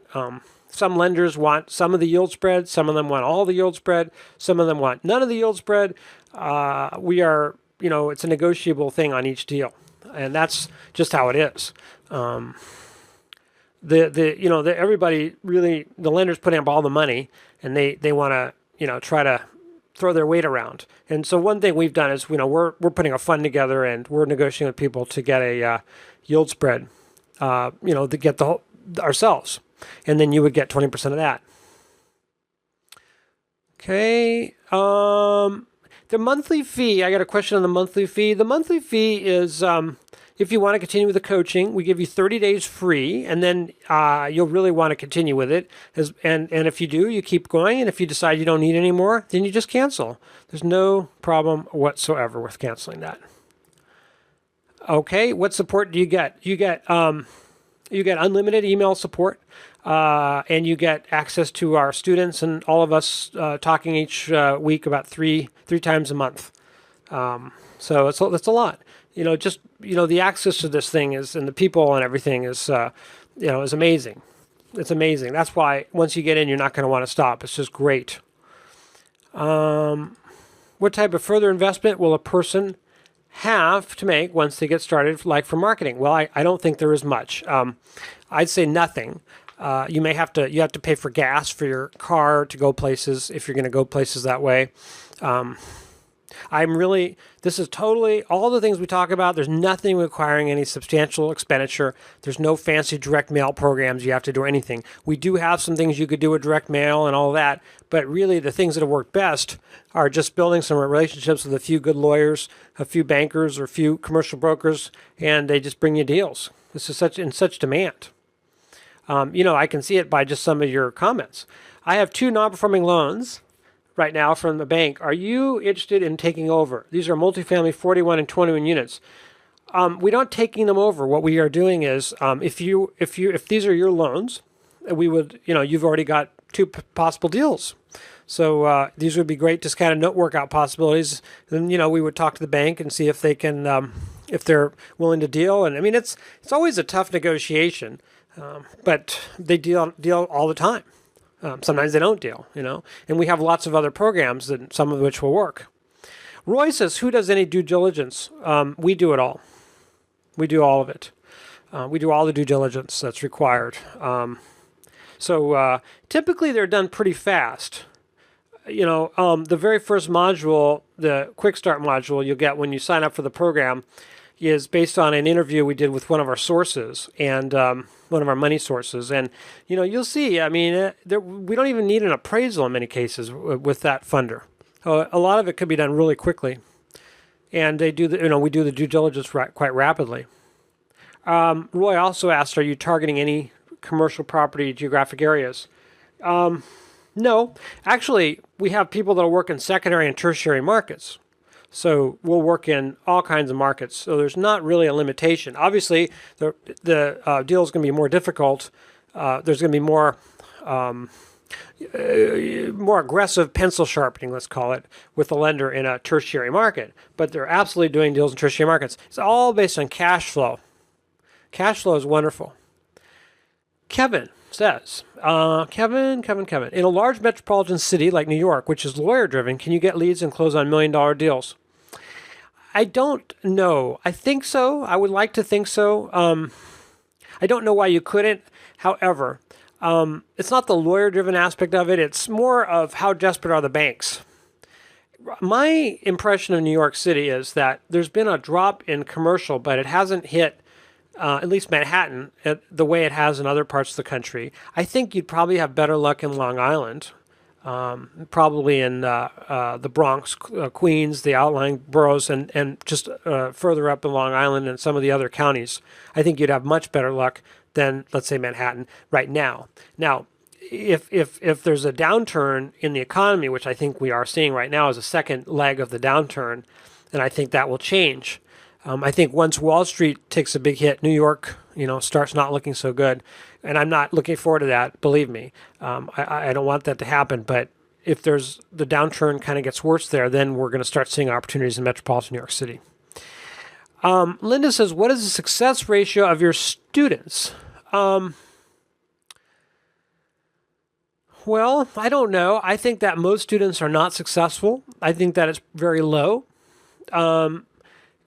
Some lenders want some of the yield spread. Some of them want all the yield spread. Some of them want none of the yield spread. We are, it's a negotiable thing on each deal, and that's just how it is. Everybody really, the lenders putting up all the money, and they want to, try to throw their weight around. And so one thing we've done is, we're putting a fund together, and we're negotiating with people to get a yield spread, to get ourselves, and then you would get 20% of that. Okay. The monthly fee, I got a question on the monthly fee. The monthly fee is, if you want to continue with the coaching, we give you 30 days free, and then you'll really want to continue with it. And if you do, you keep going. And if you decide you don't need any more, then you just cancel. There's no problem whatsoever with canceling that. Okay, what support do you get? You get unlimited email support, and you get access to our students and all of us talking each week about three times a month. So that's a lot. The access to this thing is, and the people and everything is, is amazing. It's amazing. That's why once you get in, you're not going to want to stop. It's just great. What type of further investment will a person have to make once they get started, like for marketing? Well, I don't think there is much. I'd say nothing. You have to pay for gas for your car to go places if you're going to go places that way. This is totally all the things we talk about. There's nothing requiring any substantial expenditure. There's no fancy direct mail programs you have to do or anything. We do have some things you could do with direct mail and all that, but really the things that have worked best are just building some relationships with a few good lawyers, a few bankers, or a few commercial brokers, and they just bring you deals. This is in such demand. I can see it by just some of your comments. I have 2 non-performing loans right now from the bank. Are you interested in taking over? These are multifamily 41 and 21 units. We don't taking them over. What we are doing is, if these are your loans, we would, you've already got 2 possible deals. So these would be great, just kind of note workout possibilities. Then, we would talk to the bank and see if they can, if they're willing to deal. And I mean, it's always a tough negotiation, but they deal all the time. Sometimes they don't deal, and we have lots of other programs, that some of which will work. Roy says, who does any due diligence? We do it all. We do all of it. We do all the due diligence that's required. So typically they're done pretty fast. The very first module, the Quick Start module you'll get when you sign up for the program, is based on an interview we did with one of our sources and one of our money sources. And, you'll see, we don't even need an appraisal in many cases with that funder. A lot of it could be done really quickly. And they do we do the due diligence quite rapidly. Roy also asked, are you targeting any commercial property geographic areas? No. Actually, we have people that work in secondary and tertiary markets. So we'll work in all kinds of markets. So there's not really a limitation. Obviously, the deal is going to be more difficult. There's going to be more aggressive pencil sharpening, let's call it, with the lender in a tertiary market. But they're absolutely doing deals in tertiary markets. It's all based on cash flow. Cash flow is wonderful. Kevin says, Kevin, in a large metropolitan city like New York, which is lawyer-driven, can you get leads and close on $1 million deals? I don't know. I think so. I would like to think so. I don't know why you couldn't. However, it's not the lawyer-driven aspect of it. It's more of how desperate are the banks. My impression of New York City is that there's been a drop in commercial, but it hasn't hit at least Manhattan, the way it has in other parts of the country. I think you'd probably have better luck in Long Island, probably in the Bronx, Queens, the outlying boroughs, and just further up in Long Island and some of the other counties. I think you'd have much better luck than, let's say, Manhattan right now. Now, if there's a downturn in the economy, which I think we are seeing right now as a second leg of the downturn, then I think that will change. I think once Wall Street takes a big hit, New York, starts not looking so good. And I'm not looking forward to that, believe me. I don't want that to happen. But if there's the downturn kind of gets worse there, then we're going to start seeing opportunities in metropolitan New York City. Linda says, what is the success ratio of your students? Well, I don't know. I think that most students are not successful. I think that it's very low. And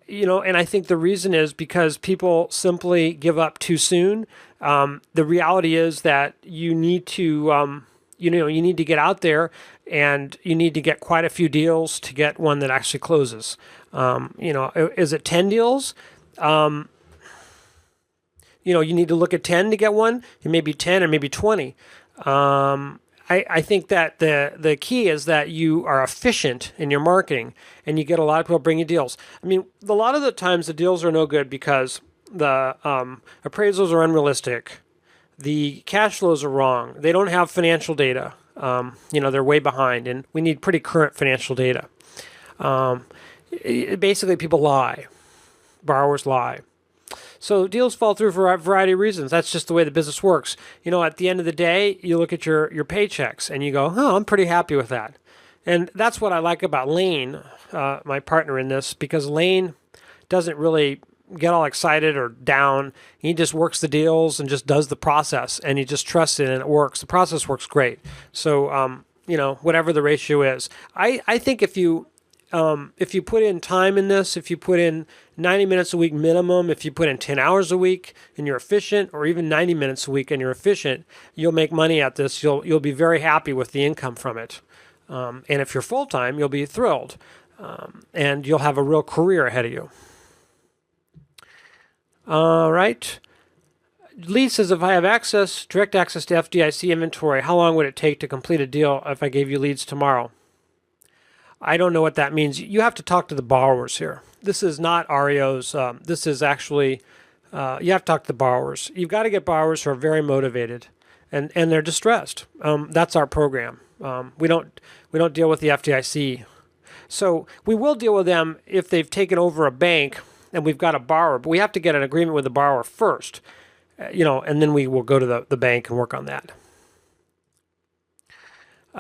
I think the reason is because people simply give up too soon. The reality is that you need to, you need to get out there and you need to get quite a few deals to get one that actually closes. Is it 10 deals? You need to look at 10 to get one. It may be 10 or maybe 20. I think that the key is that you are efficient in your marketing and you get a lot of people bring you deals. I mean, a lot of the times the deals are no good because the appraisals are unrealistic. The cash flows are wrong. They don't have financial data. They're way behind, and we need pretty current financial data. Basically, people lie. Borrowers lie. So deals fall through for a variety of reasons. That's just the way the business works. At the end of the day, you look at your paychecks and you go, oh, I'm pretty happy with that. And that's what I like about Lane, my partner in this, because Lane doesn't really get all excited or down. He just works the deals and just does the process, and he just trusts it and it works. The process works great. So, whatever the ratio is. I think if you put in time in this, if you put in 90 minutes a week minimum, if you put in 10 hours a week and you're efficient, or even 90 minutes a week and you're efficient, you'll make money at this. You'll be very happy with the income from it. And if you're full-time, you'll be thrilled. And you'll have a real career ahead of you. All right. Lee says, if I have direct access to FDIC inventory, how long would it take to complete a deal if I gave you leads tomorrow? I don't know what that means. You have to talk to the borrowers here. This is not REOs. This is actually, you have to talk to the borrowers. You've got to get borrowers who are very motivated and they're distressed. That's our program. We don't deal with the FDIC. So we will deal with them if they've taken over a bank and we've got a borrower, but we have to get an agreement with the borrower first, and then we will go to the bank and work on that.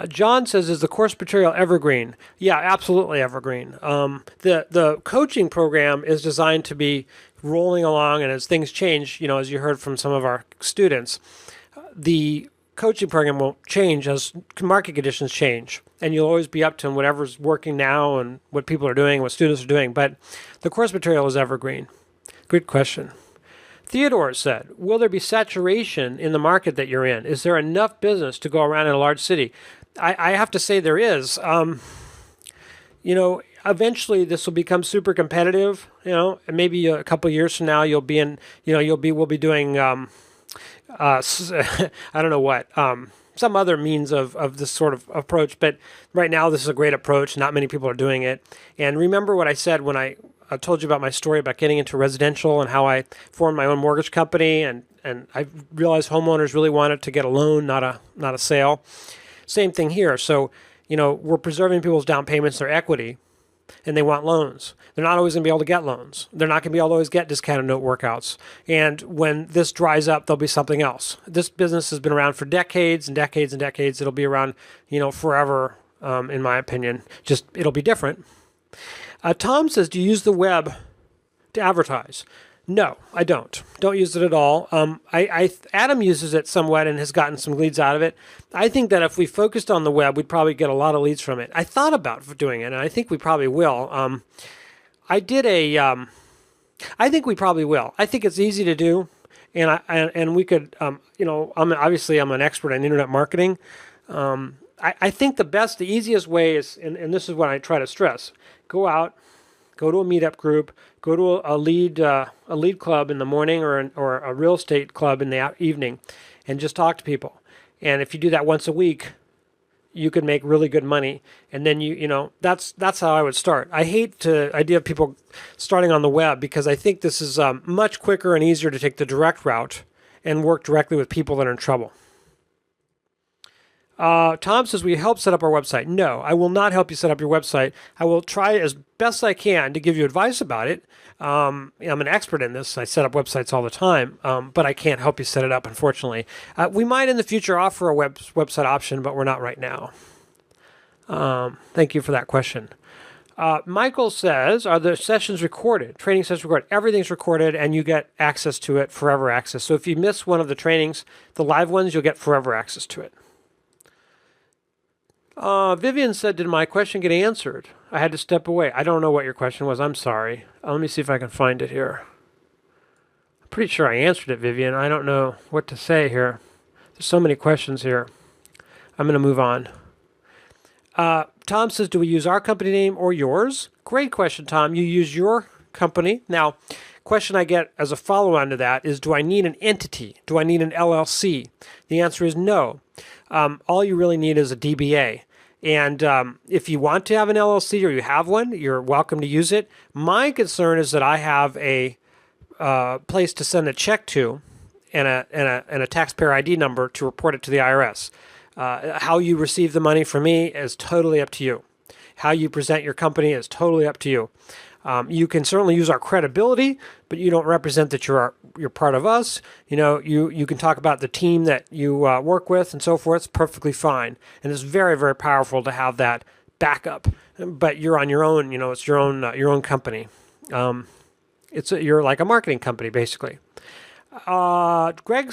John says, is the course material evergreen? Yeah, absolutely evergreen. The coaching program is designed to be rolling along, and as things change, as you heard from some of our students, the coaching program will change as market conditions change, and you'll always be up to whatever's working now and what people are doing, what students are doing, but the course material is evergreen. Good question. Theodore said, will there be saturation in the market that you're in? Is there enough business to go around in a large city? I have to say there is. Eventually this will become super competitive, and maybe a couple of years from now we'll be doing, I don't know what, some other means of this sort of approach. But right now this is a great approach. Not many people are doing it. And remember what I said when I told you about my story about getting into residential and how I formed my own mortgage company, and I realized homeowners really wanted to get a loan, not a sale. Same thing here. So, we're preserving people's down payments, their equity, and they want loans. They're not always going to be able to get loans. They're not going to be able to always get discounted note workouts. And when this dries up, there'll be something else. This business has been around for decades and decades and decades. It'll be around, forever, in my opinion. Just, it'll be different. Tom says, do you use the web to advertise? No, I don't. Don't use it at all. Adam uses it somewhat and has gotten some leads out of it. I think that if we focused on the web, we'd probably get a lot of leads from it. I thought about doing it, and I think we probably will. I think we probably will. I think it's easy to do, and we could. I'm an expert in internet marketing. I think the easiest way is, and this is what I try to stress: go out, go to a meetup group, go to a lead club in the morning or a real estate club in the evening, and just talk to people. And if you do that once a week, you can make really good money. And then that's how I would start. I hate the idea of people starting on the web because I think this is much quicker and easier to take the direct route and work directly with people that are in trouble. Tom says, will you help set up our website? No, I will not help you set up your website. I will try as best I can to give you advice about it. I'm an expert in this. I set up websites all the time, but I can't help you set it up, unfortunately. We might in the future offer a website option, but we're not right now. Thank you for that question. Michael says, are the sessions recorded? Training sessions recorded. Everything's recorded, and you get access to it, forever access. So if you miss one of the trainings, the live ones, you'll get forever access to it. Vivian said, did my question get answered? I had to step away. I don't know what your question was. I'm sorry. Let me see if I can find it here. I'm pretty sure I answered it, Vivian. I don't know what to say here. There's so many questions here. I'm going to move on. Tom says, do we use our company name or yours? Great question, Tom. You use your company. Now, question I get as a follow-on to that is, do I need an entity? Do I need an LLC? The answer is no. All you really need is a DBA. And if you want to have an LLC or you have one, you're welcome to use it. My concern is that I have a place to send a check to and a taxpayer ID number to report it to the IRS. How you receive the money from me is totally up to you. How you present your company is totally up to you. You can certainly use our credibility, but you don't represent that you're part of us. You can talk about the team that you work with and so forth. It's perfectly fine, and it's very, very powerful to have that backup. But you're on your own. It's your own company. You're like a marketing company basically. Greg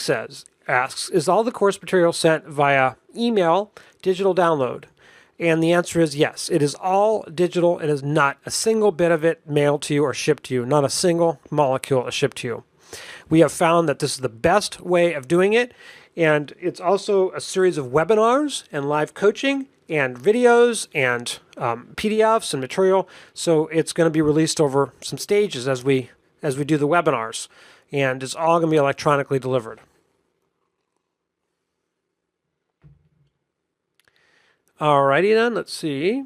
asks, is all the course material sent via email, digital download? And the answer is yes. It is all digital. It is not a single bit of it mailed to you or shipped to you. Not a single molecule is shipped to you. We have found that this is the best way of doing it. And it's also a series of webinars and live coaching and videos and PDFs and material. So it's going to be released over some stages as we do the webinars. And it's all going to be electronically delivered. Alrighty then, let's see.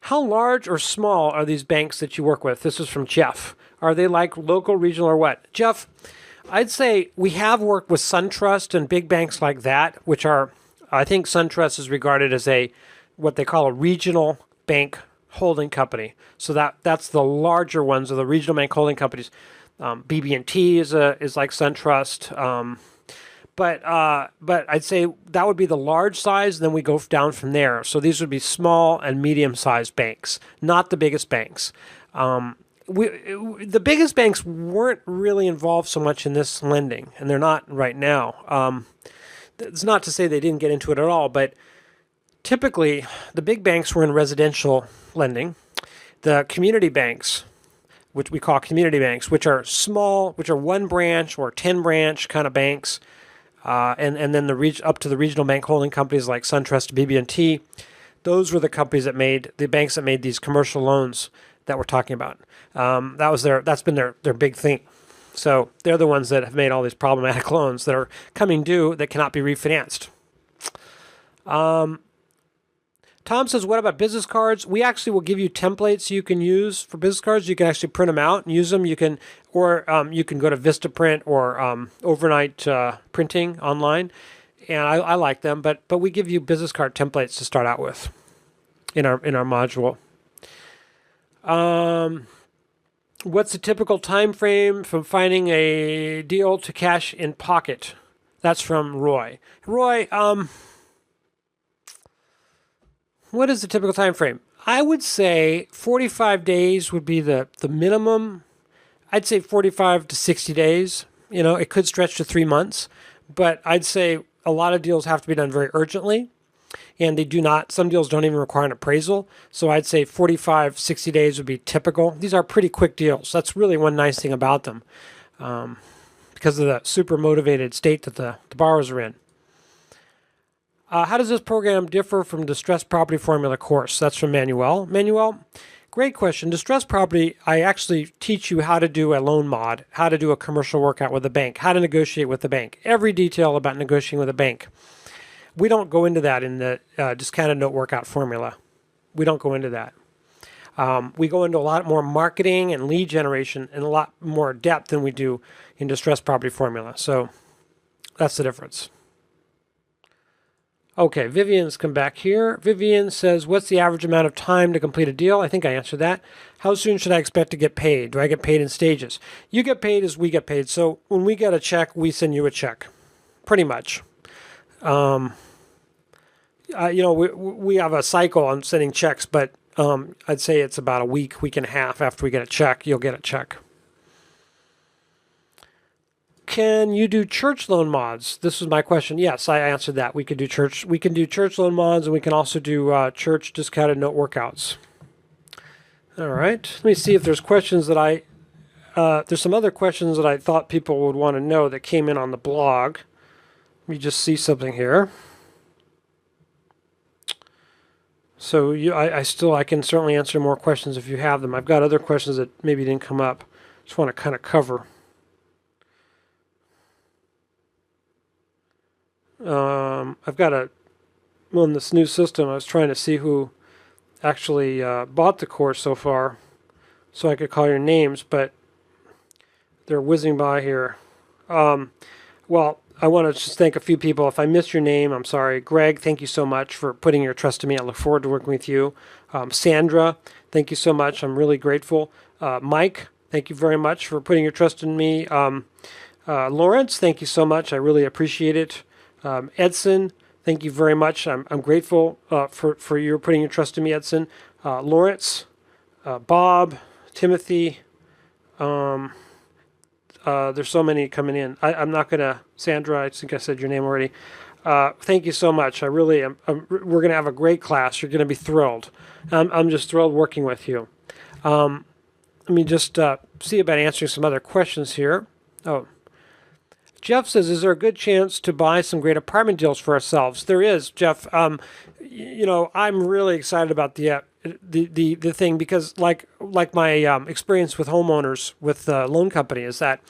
How large or small are these banks that you work with? This is from Jeff. Are they like local, regional, or what? Jeff, I'd say we have worked with SunTrust and big banks like that, which are, I think SunTrust is regarded as what they call a regional bank holding company. So that's the larger ones of the regional bank holding companies. BB&T is like SunTrust. But I'd say that would be the large size, and then we go down from there. So these would be small and medium-sized banks, not the biggest banks. The biggest banks weren't really involved so much in this lending, and they're not right now. It's not to say they didn't get into it at all, but typically the big banks were in residential lending. The community banks, which we call community banks, which are small, which are one branch or 10 branch kind of banks, and then up to the regional bank holding companies like SunTrust, BB&T. Those were the companies the banks that made these commercial loans that we're talking about. That's been their big thing. So they're the ones that have made all these problematic loans that are coming due that cannot be refinanced. Tom says, what about business cards? We actually will give you templates you can use for business cards. You can actually print them out and use them. You can go to Vistaprint or overnight printing online. And I like them, but we give you business card templates to start out with in our module. What's the typical time frame from finding a deal to cash in pocket? That's from Roy. Roy, what is the typical time frame? I would say 45 days would be the minimum. I'd say 45 to 60 days. It could stretch to 3 months, but I'd say a lot of deals have to be done very urgently, and they do not. Some deals don't even require an appraisal, so I'd say 45, 60 days would be typical. These are pretty quick deals. That's really one nice thing about them because of the super motivated state that the borrowers are in. How does this program differ from Distressed Property Formula course? That's from Manuel. Manuel, great question. Distressed Property, I actually teach you how to do a loan mod, how to do a commercial workout with a bank, how to negotiate with the bank, every detail about negotiating with a bank. We don't go into that in the discounted note workout formula. We don't go into that. We go into a lot more marketing and lead generation in a lot more depth than we do in Distressed Property Formula. So that's the difference. Okay, Vivian's come back here. Vivian says, what's the average amount of time to complete a deal? I think I answered that. How soon should I expect to get paid? Do I get paid in stages? You get paid as we get paid. So when we get a check, we send you a check, pretty much. we have a cycle on sending checks, but I'd say it's about a week and a half after we get a check, you'll get a check. Can you do church loan mods? This was my question. Yes, I answered that. We can do church loan mods, and we can also do church discounted note workouts. All right. Let me see if there's questions that there's some other questions that I thought people would want to know that came in on the blog. Let me just see something here. So I can certainly answer more questions if you have them. I've got other questions that maybe didn't come up. Just want to kind of cover. I've got on this new system, I was trying to see who actually bought the course so far so I could call your names, but they're whizzing by here. Well, I want to just thank a few people. If I missed your name, I'm sorry. Greg, thank you so much for putting your trust in me. I look forward to working with you. Sandra, thank you so much. I'm really grateful. Mike, thank you very much for putting your trust in me. Lawrence, thank you so much. I really appreciate it. Edson, thank you very much. I'm grateful for your putting your trust in me, Edson. Lawrence, Bob, Timothy. There's so many coming in. I'm not going to, Sandra, I think I said your name already. Thank you so much. I really am. We're going to have a great class. You're going to be thrilled. I'm just thrilled working with you. Let me just see about answering some other questions here. Oh, Jeff says, is there a good chance to buy some great apartment deals for ourselves? There is, Jeff. I'm really excited about the thing because like my experience with homeowners with the loan company is that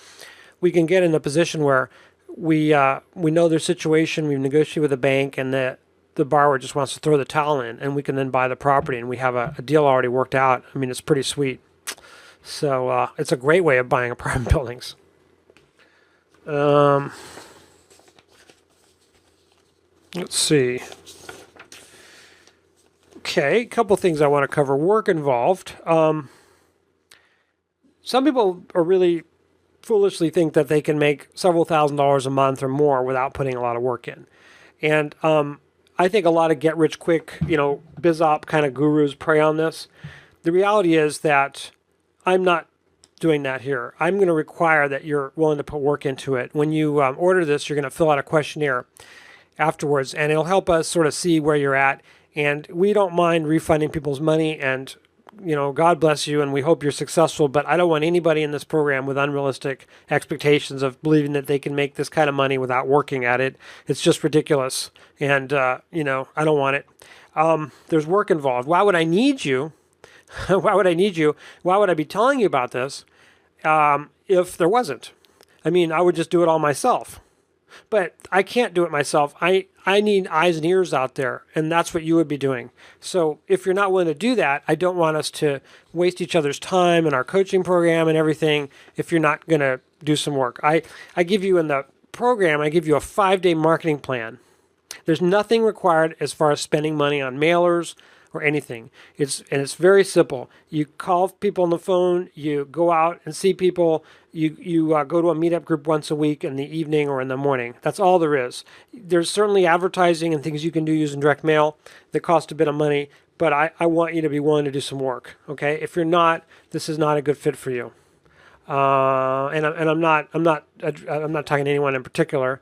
we can get in a position where we know their situation, we negotiate with the bank, and the borrower just wants to throw the towel in, and we can then buy the property, and we have a deal already worked out. I mean, it's pretty sweet. So it's a great way of buying apartment buildings. Let's see. Okay, a couple things I want to cover. Work involved. Some people are really foolishly think that they can make several $1,000s a month or more without putting a lot of work in. And I think a lot of get-rich-quick, biz op kind of gurus prey on this. The reality is that I'm not doing that here. I'm going to require that you're willing to put work into it. When you order this, you're going to fill out a questionnaire afterwards, and it'll help us sort of see where you're at. And we don't mind refunding people's money, and God bless you, and we hope you're successful. But I don't want anybody in this program with unrealistic expectations of believing that they can make this kind of money without working at it. It's just ridiculous, and I don't want it. There's work involved. Why would I need you? Why would I need you? Why would I be telling you about this if there wasn't? I mean, I would just do it all myself. But I can't do it myself. I need eyes and ears out there, and that's what you would be doing. So if you're not willing to do that, I don't want us to waste each other's time in our coaching program and everything if you're not going to do some work. I give you in the program, I give you a 5-day marketing plan. There's nothing required as far as spending money on mailers or anything. It's very simple. You call people on the phone, you go out and see people, you go to a meetup group once a week in the evening or in the morning. That's all there is. There's certainly advertising and things you can do using direct mail that cost a bit of money, but I want you to be willing to do some work. Okay? If you're not, this is not a good fit for you. And I'm not talking to anyone in particular.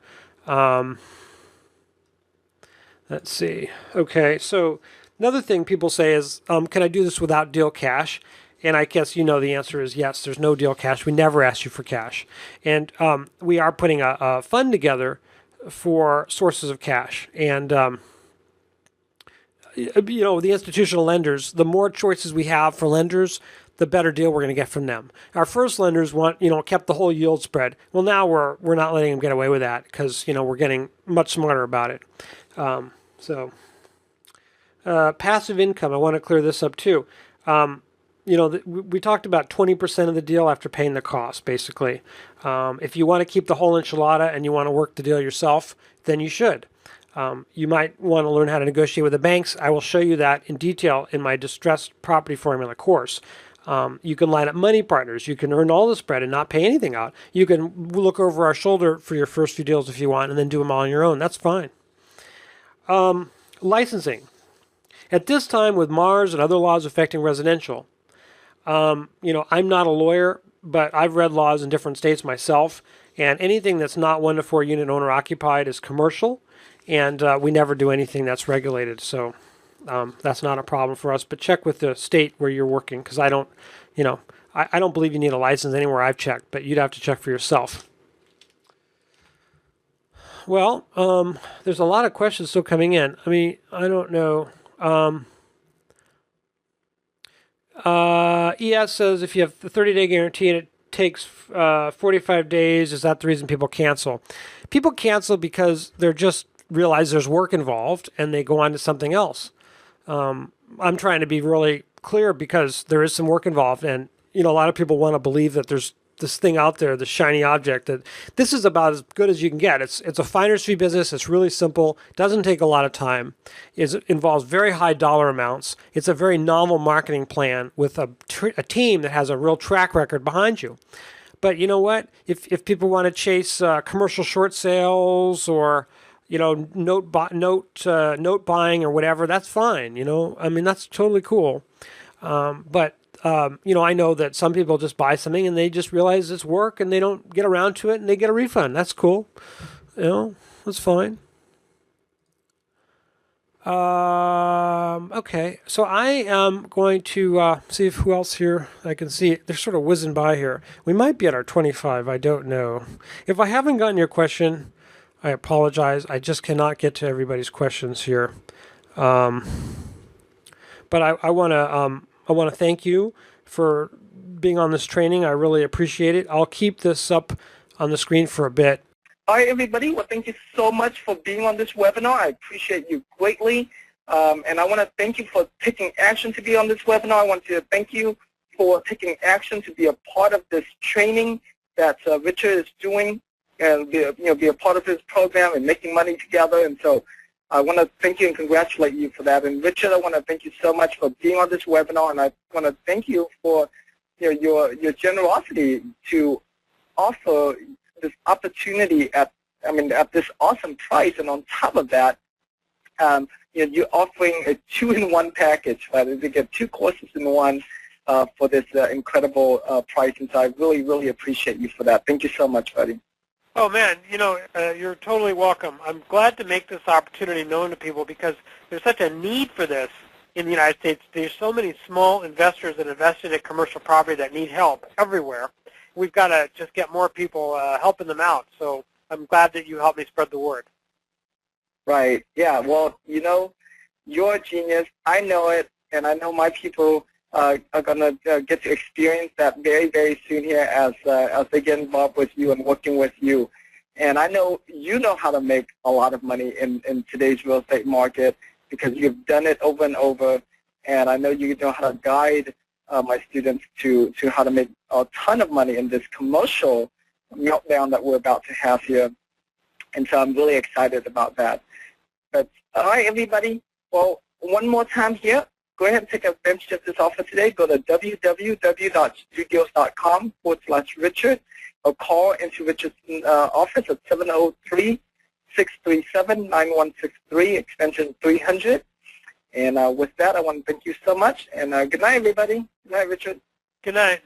Let's see. Okay, so another thing people say is, can I do this without deal cash? And I guess the answer is yes, there's no deal cash. We never ask you for cash. And we are putting a fund together for sources of cash. And, the institutional lenders, the more choices we have for lenders, the better deal we're going to get from them. Our first lenders kept the whole yield spread. Well, now we're not letting them get away with that because, we're getting much smarter about it. Passive income, I want to clear this up too. We talked about 20% of the deal after paying the cost, basically. If you want to keep the whole enchilada and you want to work the deal yourself, then you should. You might want to learn how to negotiate with the banks. I will show you that in detail in my distressed property formula course. You can line up money partners. You can earn all the spread and not pay anything out. You can look over our shoulder for your first few deals if you want and then do them all on your own. That's fine. licensing. At this time, with Mars and other laws affecting residential, I'm not a lawyer, but I've read laws in different states myself, and anything that's not 1 to 4 unit owner occupied is commercial, and we never do anything that's regulated. So that's not a problem for us. But check with the state where you're working, because I don't believe you need a license anywhere I've checked, but you'd have to check for yourself. Well, there's a lot of questions still coming in. I mean, I don't know. ES says if you have the 30-day guarantee and it takes 45 days, is that the reason people cancel? People cancel because they're just realize there's work involved and they go on to something else. I'm trying to be really clear because there is some work involved, and a lot of people want to believe that there's this thing out there, the shiny object, that this is about as good as you can get. It's a finder's fee business. It's really simple. Doesn't take a lot of time. It involves very high dollar amounts. It's a very novel marketing plan with a team that has a real track record behind you. But you know what? If people want to chase commercial short sales or note buying or whatever, that's fine. I mean, that's totally cool. But I know that some people just buy something and they just realize it's work and they don't get around to it and they get a refund. That's cool. That's fine. Okay, so I am going to see who else here I can see. They're sort of whizzing by here. We might be at our 25. I don't know. If I haven't gotten your question, I apologize. I just cannot get to everybody's questions here. But I want to thank you for being on this training. I really appreciate it. I'll keep this up on the screen for a bit. All right, everybody. Well, thank you so much for being on this webinar. I appreciate you greatly. And I want to thank you for taking action to be on this webinar. I want to thank you for taking action to be a part of this training that Richard is doing and be a part of his program and making money together. And so I want to thank you and congratulate you for that. And Richard, I want to thank you so much for being on this webinar, and I want to thank you for your generosity to offer this opportunity at this awesome price. And on top of that, you're offering a 2-in-1 package, right? You get 2 courses in one for this incredible price. And so I really, really appreciate you for that. Thank you so much, buddy. Oh, man, you're totally welcome. I'm glad to make this opportunity known to people because there's such a need for this in the United States. There's so many small investors that invest in commercial property that need help everywhere. We've got to just get more people helping them out. So I'm glad that you helped me spread the word. Right. Yeah. Well, you're a genius. I know it, and I know my people are going to get to experience that very, very soon here as they get involved with you and working with you. And I know you know how to make a lot of money in today's real estate market because you've done it over and over. And I know you know how to guide my students to how to make a ton of money in this commercial meltdown that we're about to have here. And so I'm really excited about that. But all right, everybody. Well, one more time here. Go ahead and take advantage of this offer today. Go to www.studios.com/Richard or call into Richard's office at 703-637-9163, extension 300. And with that, I want to thank you so much. And good night, everybody. Good night, Richard. Good night.